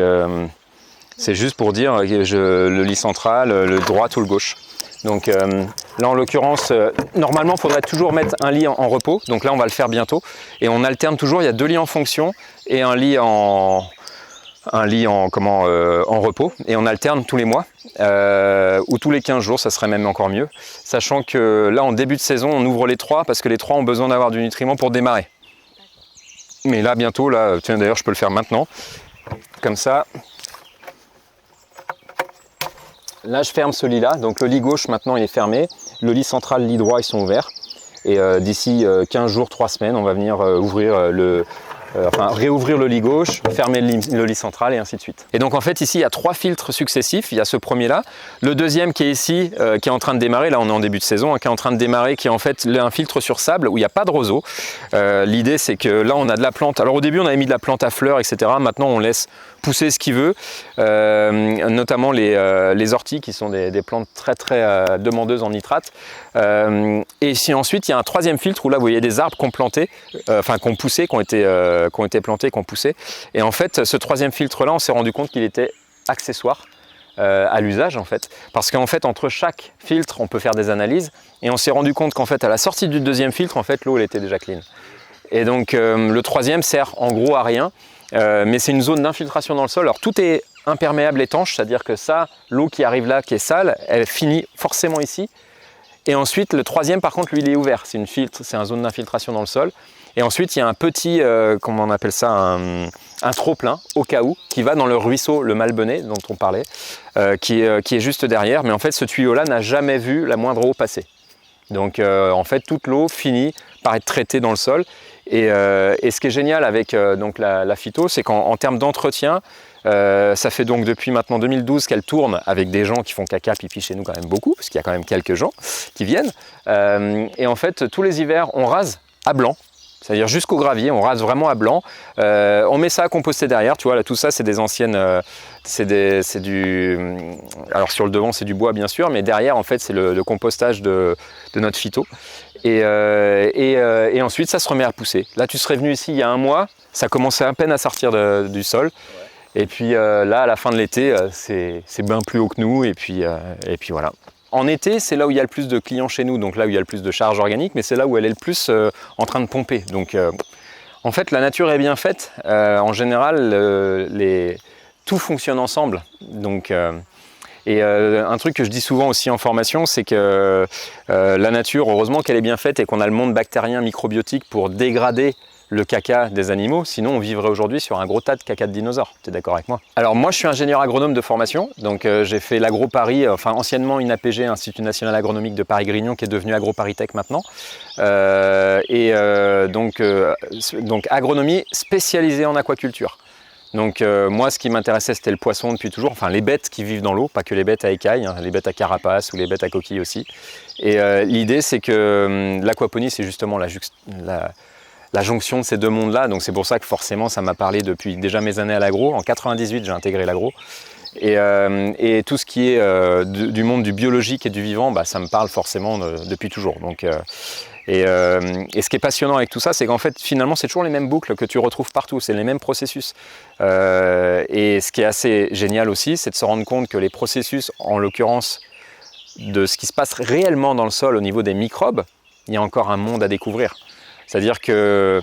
C'est juste pour dire le lit central, le droit ou le gauche. Donc là en l'occurrence, normalement il faudrait toujours mettre un lit en repos, donc là on va le faire bientôt. Et on alterne toujours, il y a 2 lits en fonction et un lit en repos. Et on alterne tous les mois, ou tous les 15 jours, ça serait même encore mieux. Sachant que là en début de saison, on ouvre les 3 parce que les 3 ont besoin d'avoir du nutriment pour démarrer. Mais là bientôt, là, tiens d'ailleurs je peux le faire maintenant, comme ça. Là, je ferme ce lit-là, donc le lit gauche maintenant il est fermé, le lit central, le lit droit ils sont ouverts. Et d'ici 15 jours, 3 semaines, on va venir réouvrir le lit gauche, fermer le lit central et ainsi de suite. Et donc en fait ici il y a 3 filtres successifs, il y a ce premier là, le deuxième qui est ici, qui est en train de démarrer, là on est en début de saison, qui est en train de démarrer, qui est en fait un filtre sur sable où il n'y a pas de roseau. L'idée c'est que là on a de la plante, alors au début on avait mis de la plante à fleurs etc, maintenant on laisse pousser ce qu'il veut, notamment les orties qui sont des plantes très demandeuses en nitrate. Et si ensuite il y a un 3e filtre où là vous voyez des arbres qu'on planté, qui ont poussé, qui ont été plantés, qui ont poussé. Et en fait ce 3e filtre là on s'est rendu compte qu'il était accessoire à l'usage en fait. Parce qu'en fait entre chaque filtre on peut faire des analyses et on s'est rendu compte qu'en fait à la sortie du 2e filtre en fait l'eau elle était déjà clean. Et donc le 3e sert en gros à rien. Mais c'est une zone d'infiltration dans le sol. Alors tout est imperméable étanche, c'est-à-dire que ça, l'eau qui arrive là, qui est sale, elle finit forcément ici. Et ensuite, le 3e, par contre, lui, il est ouvert. C'est une zone d'infiltration dans le sol. Et ensuite, il y a un petit, comment on appelle ça, un trop-plein, au cas où, qui va dans le ruisseau, le Malbenais, dont on parlait, qui est juste derrière. Mais en fait, ce tuyau-là n'a jamais vu la moindre eau passer. Donc, en fait, toute l'eau finit par être traitée dans le sol. Et ce qui est génial avec donc la phyto, c'est qu'en termes d'entretien, ça fait donc depuis maintenant 2012 qu'elle tourne avec des gens qui font caca, pipi chez nous quand même beaucoup, parce qu'il y a quand même quelques gens qui viennent. Et en fait, tous les hivers, on rase à blanc. C'est-à-dire jusqu'au gravier, on rase vraiment à blanc. On met ça à composter derrière, tu vois, là tout ça c'est des anciennes, alors sur le devant c'est du bois bien sûr, mais derrière en fait c'est le compostage de notre phyto. Et ensuite ça se remet à pousser. Là tu serais venu ici il y a 1 mois, ça commençait à peine à sortir du sol. Ouais. Et puis là à la fin de l'été c'est bien plus haut que nous et puis voilà. En été, c'est là où il y a le plus de clients chez nous, donc là où il y a le plus de charge organique, mais c'est là où elle est le plus en train de pomper. Donc en fait, la nature est bien faite. En général, tout fonctionne ensemble. Donc, un truc que je dis souvent aussi en formation, c'est que la nature, heureusement qu'elle est bien faite et qu'on a le monde bactérien microbiotique pour dégrader le caca des animaux, sinon on vivrait aujourd'hui sur un gros tas de caca de dinosaures. Tu es d'accord avec moi? Alors moi je suis ingénieur agronome de formation, donc j'ai fait l'Agro-Paris, enfin anciennement INAPG, Institut National Agronomique de Paris-Grignon, qui est devenu Agro-Paris-Tech maintenant. Donc agronomie spécialisée en aquaculture. Donc moi ce qui m'intéressait c'était le poisson depuis toujours, enfin les bêtes qui vivent dans l'eau, pas que les bêtes à écailles, hein, les bêtes à carapace ou les bêtes à coquilles aussi. Et l'idée c'est que l'aquaponie c'est justement la jonction de ces 2 mondes-là, donc c'est pour ça que forcément ça m'a parlé depuis déjà mes années à l'agro. En 98 j'ai intégré l'agro. Et tout ce qui est du monde du biologique et du vivant, bah, ça me parle forcément depuis toujours. Donc, et ce qui est passionnant avec tout ça, c'est qu'en fait finalement c'est toujours les mêmes boucles que tu retrouves partout, c'est les mêmes processus. Et ce qui est assez génial aussi, c'est de se rendre compte que les processus, en l'occurrence de ce qui se passe réellement dans le sol au niveau des microbes, il y a encore un monde à découvrir. C'est-à-dire que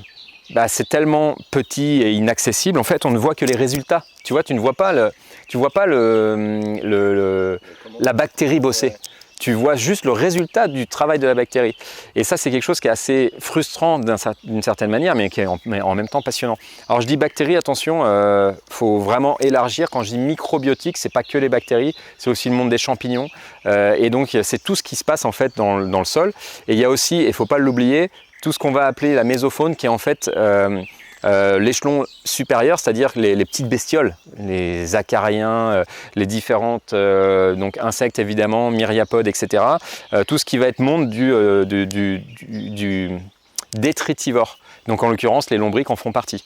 c'est tellement petit et inaccessible, en fait on ne voit que les résultats. Tu vois, tu ne vois pas la bactérie bosser. Tu vois juste le résultat du travail de la bactérie. Et ça c'est quelque chose qui est assez frustrant d'une certaine manière, mais qui est en même temps passionnant. Alors je dis bactéries, attention, faut vraiment élargir. Quand je dis microbiotique, c'est pas que les bactéries, c'est aussi le monde des champignons. Et donc c'est tout ce qui se passe en fait dans le sol. Et il y a aussi, et il ne faut pas l'oublier, tout ce qu'on va appeler la mésofaune, qui est en fait l'échelon supérieur, c'est-à-dire les petites bestioles, les acariens, les différentes donc insectes évidemment, myriapodes, etc. Tout ce qui va être monde du détritivore. Donc en l'occurrence, les lombrics en font partie.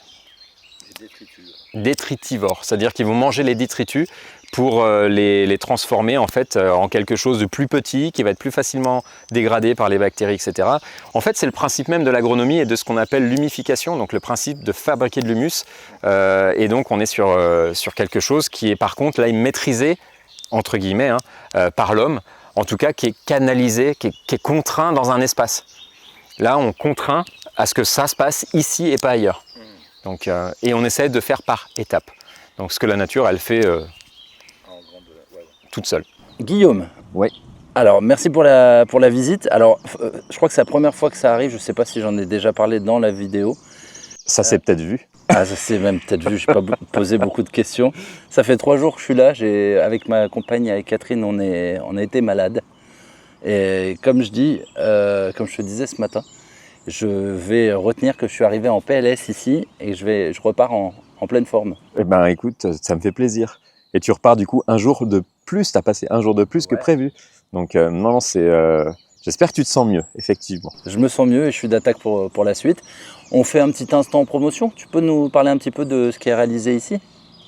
Détritivores, c'est-à-dire qu'ils vont manger les détritus pour les transformer en fait en quelque chose de plus petit, qui va être plus facilement dégradé par les bactéries, etc. En fait, c'est le principe même de l'agronomie et de ce qu'on appelle l'humification, donc le principe de fabriquer de l'humus. Et donc, on est sur quelque chose qui est par contre là maîtrisé, entre guillemets, par l'homme, en tout cas qui est canalisé, qui est contraint dans un espace. Là, on contraint à ce que ça se passe ici et pas ailleurs. Donc, et on essaie de faire par étapes. Donc, ce que la nature, elle fait toute seule. Guillaume. Oui. Alors, merci pour la visite. Alors, je crois que c'est la première fois que ça arrive. Je ne sais pas si j'en ai déjà parlé dans la vidéo. Ça s'est peut-être vu. Ah, ça s'est même peut-être vu. Je n'ai pas posé beaucoup de questions. Ça fait 3 jours que je suis là. Avec ma compagne, avec Catherine, on a été malades. Et comme je te disais ce matin, je vais retenir que je suis arrivé en PLS ici et je repars en pleine forme. Eh ben, écoute, ça me fait plaisir. Et tu repars du coup un jour de plus, tu as passé un jour de plus que prévu. Donc non, j'espère que tu te sens mieux, effectivement. Je me sens mieux et je suis d'attaque pour la suite. On fait un petit instant en promotion. Tu peux nous parler un petit peu de ce qui est réalisé ici ?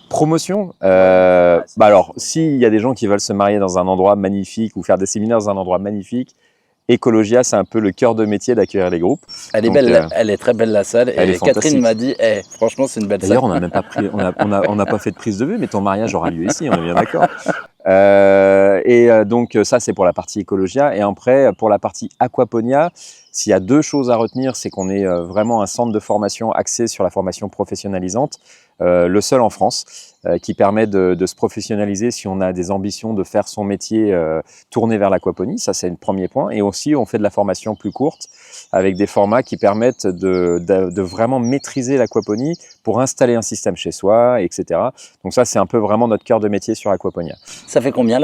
Promotion, alors s'il y a des gens qui veulent se marier dans un endroit magnifique ou faire des séminaires dans un endroit magnifique, Ecologia, c'est un peu le cœur de métier d'accueillir les groupes. Elle est belle, elle est très belle la salle. Elle et est Catherine m'a dit, franchement, c'est une belle salle. D'ailleurs, on n'a même pas on n'a pas fait de prise de vue, mais ton mariage aura lieu ici, on est bien d'accord. Donc ça, c'est pour la partie Ecologia. Et après, pour la partie Aquaponia, s'il y a 2 choses à retenir, c'est qu'on est vraiment un centre de formation axé sur la formation professionnalisante, le seul en France, qui permet de se professionnaliser si on a des ambitions de faire son métier tourné vers l'aquaponie. Ça, c'est le premier point. Et aussi, on fait de la formation plus courte avec des formats qui permettent de vraiment maîtriser l'aquaponie pour installer un système chez soi, etc. Donc ça, c'est un peu vraiment notre cœur de métier sur Aquaponia. Ça fait combien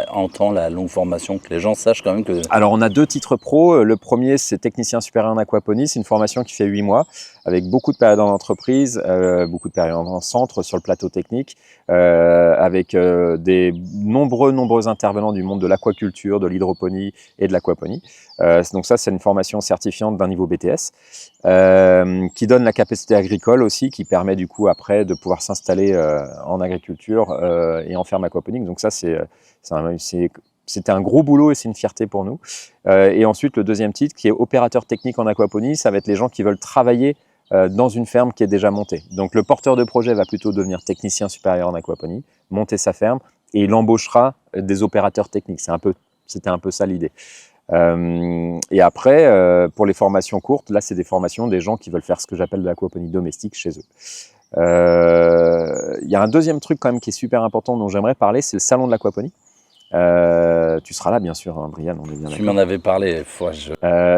en temps la longue formation, que les gens sachent quand même que... Alors, on a 2 titres pro. Le premier, c'est technicien supérieur en aquaponie. C'est une formation qui fait 8 mois, avec beaucoup de périodes en entreprise, beaucoup de périodes en centre, sur le plateau technique, avec des nombreux intervenants du monde de l'aquaculture, de l'hydroponie et de l'aquaponie. Donc ça, c'est une formation certifiante d'un niveau BTS, qui donne la capacité agricole aussi, qui permet du coup après de pouvoir s'installer en agriculture et en ferme aquaponique. Donc ça, c'était un gros boulot et c'est une fierté pour nous. Et ensuite, le deuxième titre, qui est opérateur technique en aquaponie, ça va être les gens qui veulent travailler dans une ferme qui est déjà montée. Donc le porteur de projet va plutôt devenir technicien supérieur en aquaponie, monter sa ferme, et il embauchera des opérateurs techniques. C'était un peu ça l'idée. Et après, pour les formations courtes, là c'est des formations des gens qui veulent faire ce que j'appelle de l'aquaponie domestique chez eux. Il y a un deuxième truc quand même qui est super important dont j'aimerais parler, c'est le salon de l'aquaponie. Tu seras là bien sûr, hein, Brian, on est bien d'accord. Tu m'en avais parlé.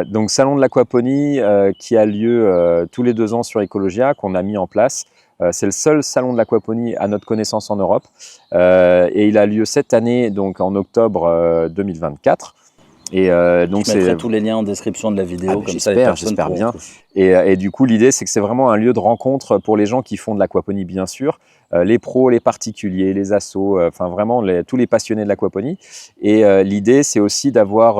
Donc salon de l'aquaponie qui a lieu tous les 2 ans sur Ecologia, qu'on a mis en place. C'est le seul salon de l'aquaponie à notre connaissance en Europe, et il a lieu cette année, donc en octobre 2024. Et donc je mettrai tous les liens en description de la vidéo, comme ça j'espère bien. Et du coup, l'idée, c'est que c'est vraiment un lieu de rencontre pour les gens qui font de l'aquaponie, bien sûr, les pros, les particuliers, les assos, enfin vraiment tous les passionnés de l'aquaponie. Et l'idée, c'est aussi d'avoir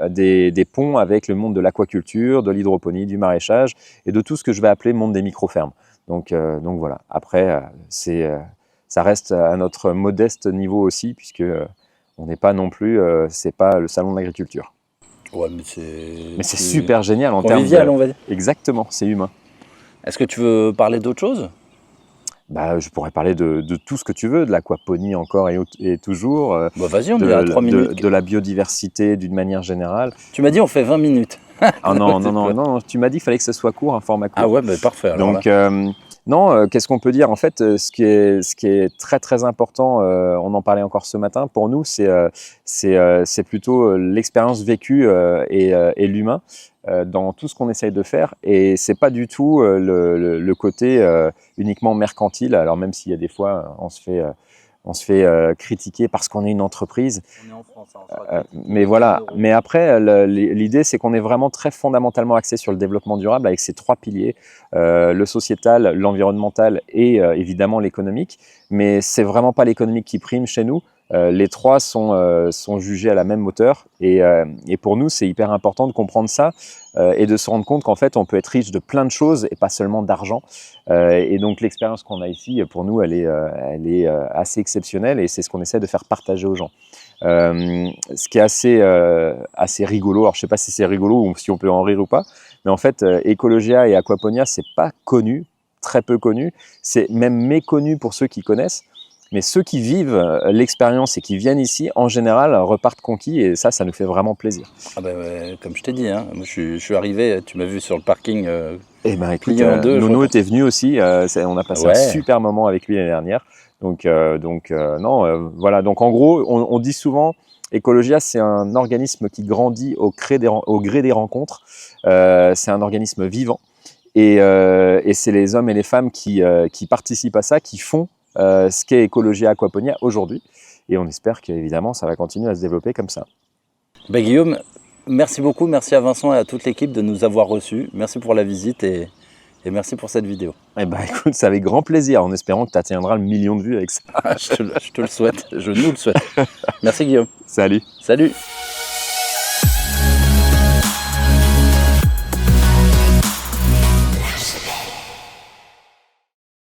des ponts avec le monde de l'aquaculture, de l'hydroponie, du maraîchage et de tout ce que je vais appeler monde des micro-fermes. Donc voilà. Après, ça reste à notre modeste niveau aussi, puisque on n'est pas non plus, c'est pas le salon de l'agriculture. Ouais, mais c'est super génial en termes convivial, on va dire. Exactement, c'est humain. Est-ce que tu veux parler d'autre chose ? Je pourrais parler de tout ce que tu veux, de l'aquaponie encore et toujours. Vas-y, on est à 3 minutes. De la biodiversité d'une manière générale. Tu m'as dit on fait 20 minutes. Ah non, tu m'as dit qu'il fallait que ce soit court, un format court. Ah ouais, parfait. Alors donc, non, qu'est-ce qu'on peut dire ? En fait, ce qui est très très important, on en parlait encore ce matin, pour nous, c'est plutôt l'expérience vécue et l'humain dans tout ce qu'on essaye de faire. Et c'est pas du tout le côté uniquement mercantile. Alors même s'il y a des fois, on se fait critiquer parce qu'on est une entreprise. On est en France, mais voilà. Mais après, l'idée, c'est qu'on est vraiment très fondamentalement axé sur le développement durable avec ces 3 piliers, le sociétal, l'environnemental et évidemment l'économique. Mais c'est vraiment pas l'économique qui prime chez nous. Les trois sont jugés à la même hauteur et pour nous, c'est hyper important de comprendre ça et de se rendre compte qu'en fait, on peut être riche de plein de choses et pas seulement d'argent. Et donc, l'expérience qu'on a ici, pour nous, elle est assez exceptionnelle et c'est ce qu'on essaie de faire partager aux gens. Ce qui est assez rigolo, alors je sais pas si c'est rigolo ou si on peut en rire ou pas, mais en fait, Ecologia et Aquaponia, c'est pas connu, très peu connu, c'est même méconnu pour ceux qui connaissent. Mais ceux qui vivent l'expérience et qui viennent ici, en général, repartent conquis et ça nous fait vraiment plaisir. Ah bah ouais, comme je t'ai dit, hein, moi je suis arrivé, tu m'as vu sur le parking. Eh ben écoute, plié en deux, Nono était venu aussi, on a passé un super moment avec lui l'année dernière. Donc voilà, donc en gros, on dit souvent, Ecologia, c'est un organisme qui grandit au gré des rencontres, c'est un organisme vivant et c'est les hommes et les femmes qui participent à ça, qui font ce qu'est Ecologia Aquaponia aujourd'hui. Et on espère qu'évidemment, ça va continuer à se développer comme ça. Bah, Guillaume, merci beaucoup. Merci à Vincent et à toute l'équipe de nous avoir reçus. Merci pour la visite et merci pour cette vidéo. Eh ben, écoute, c'est avec grand plaisir, en espérant que tu atteindras le 1 million de vues avec ça. Je te le souhaite. Je nous le souhaite. Merci Guillaume. Salut. Salut.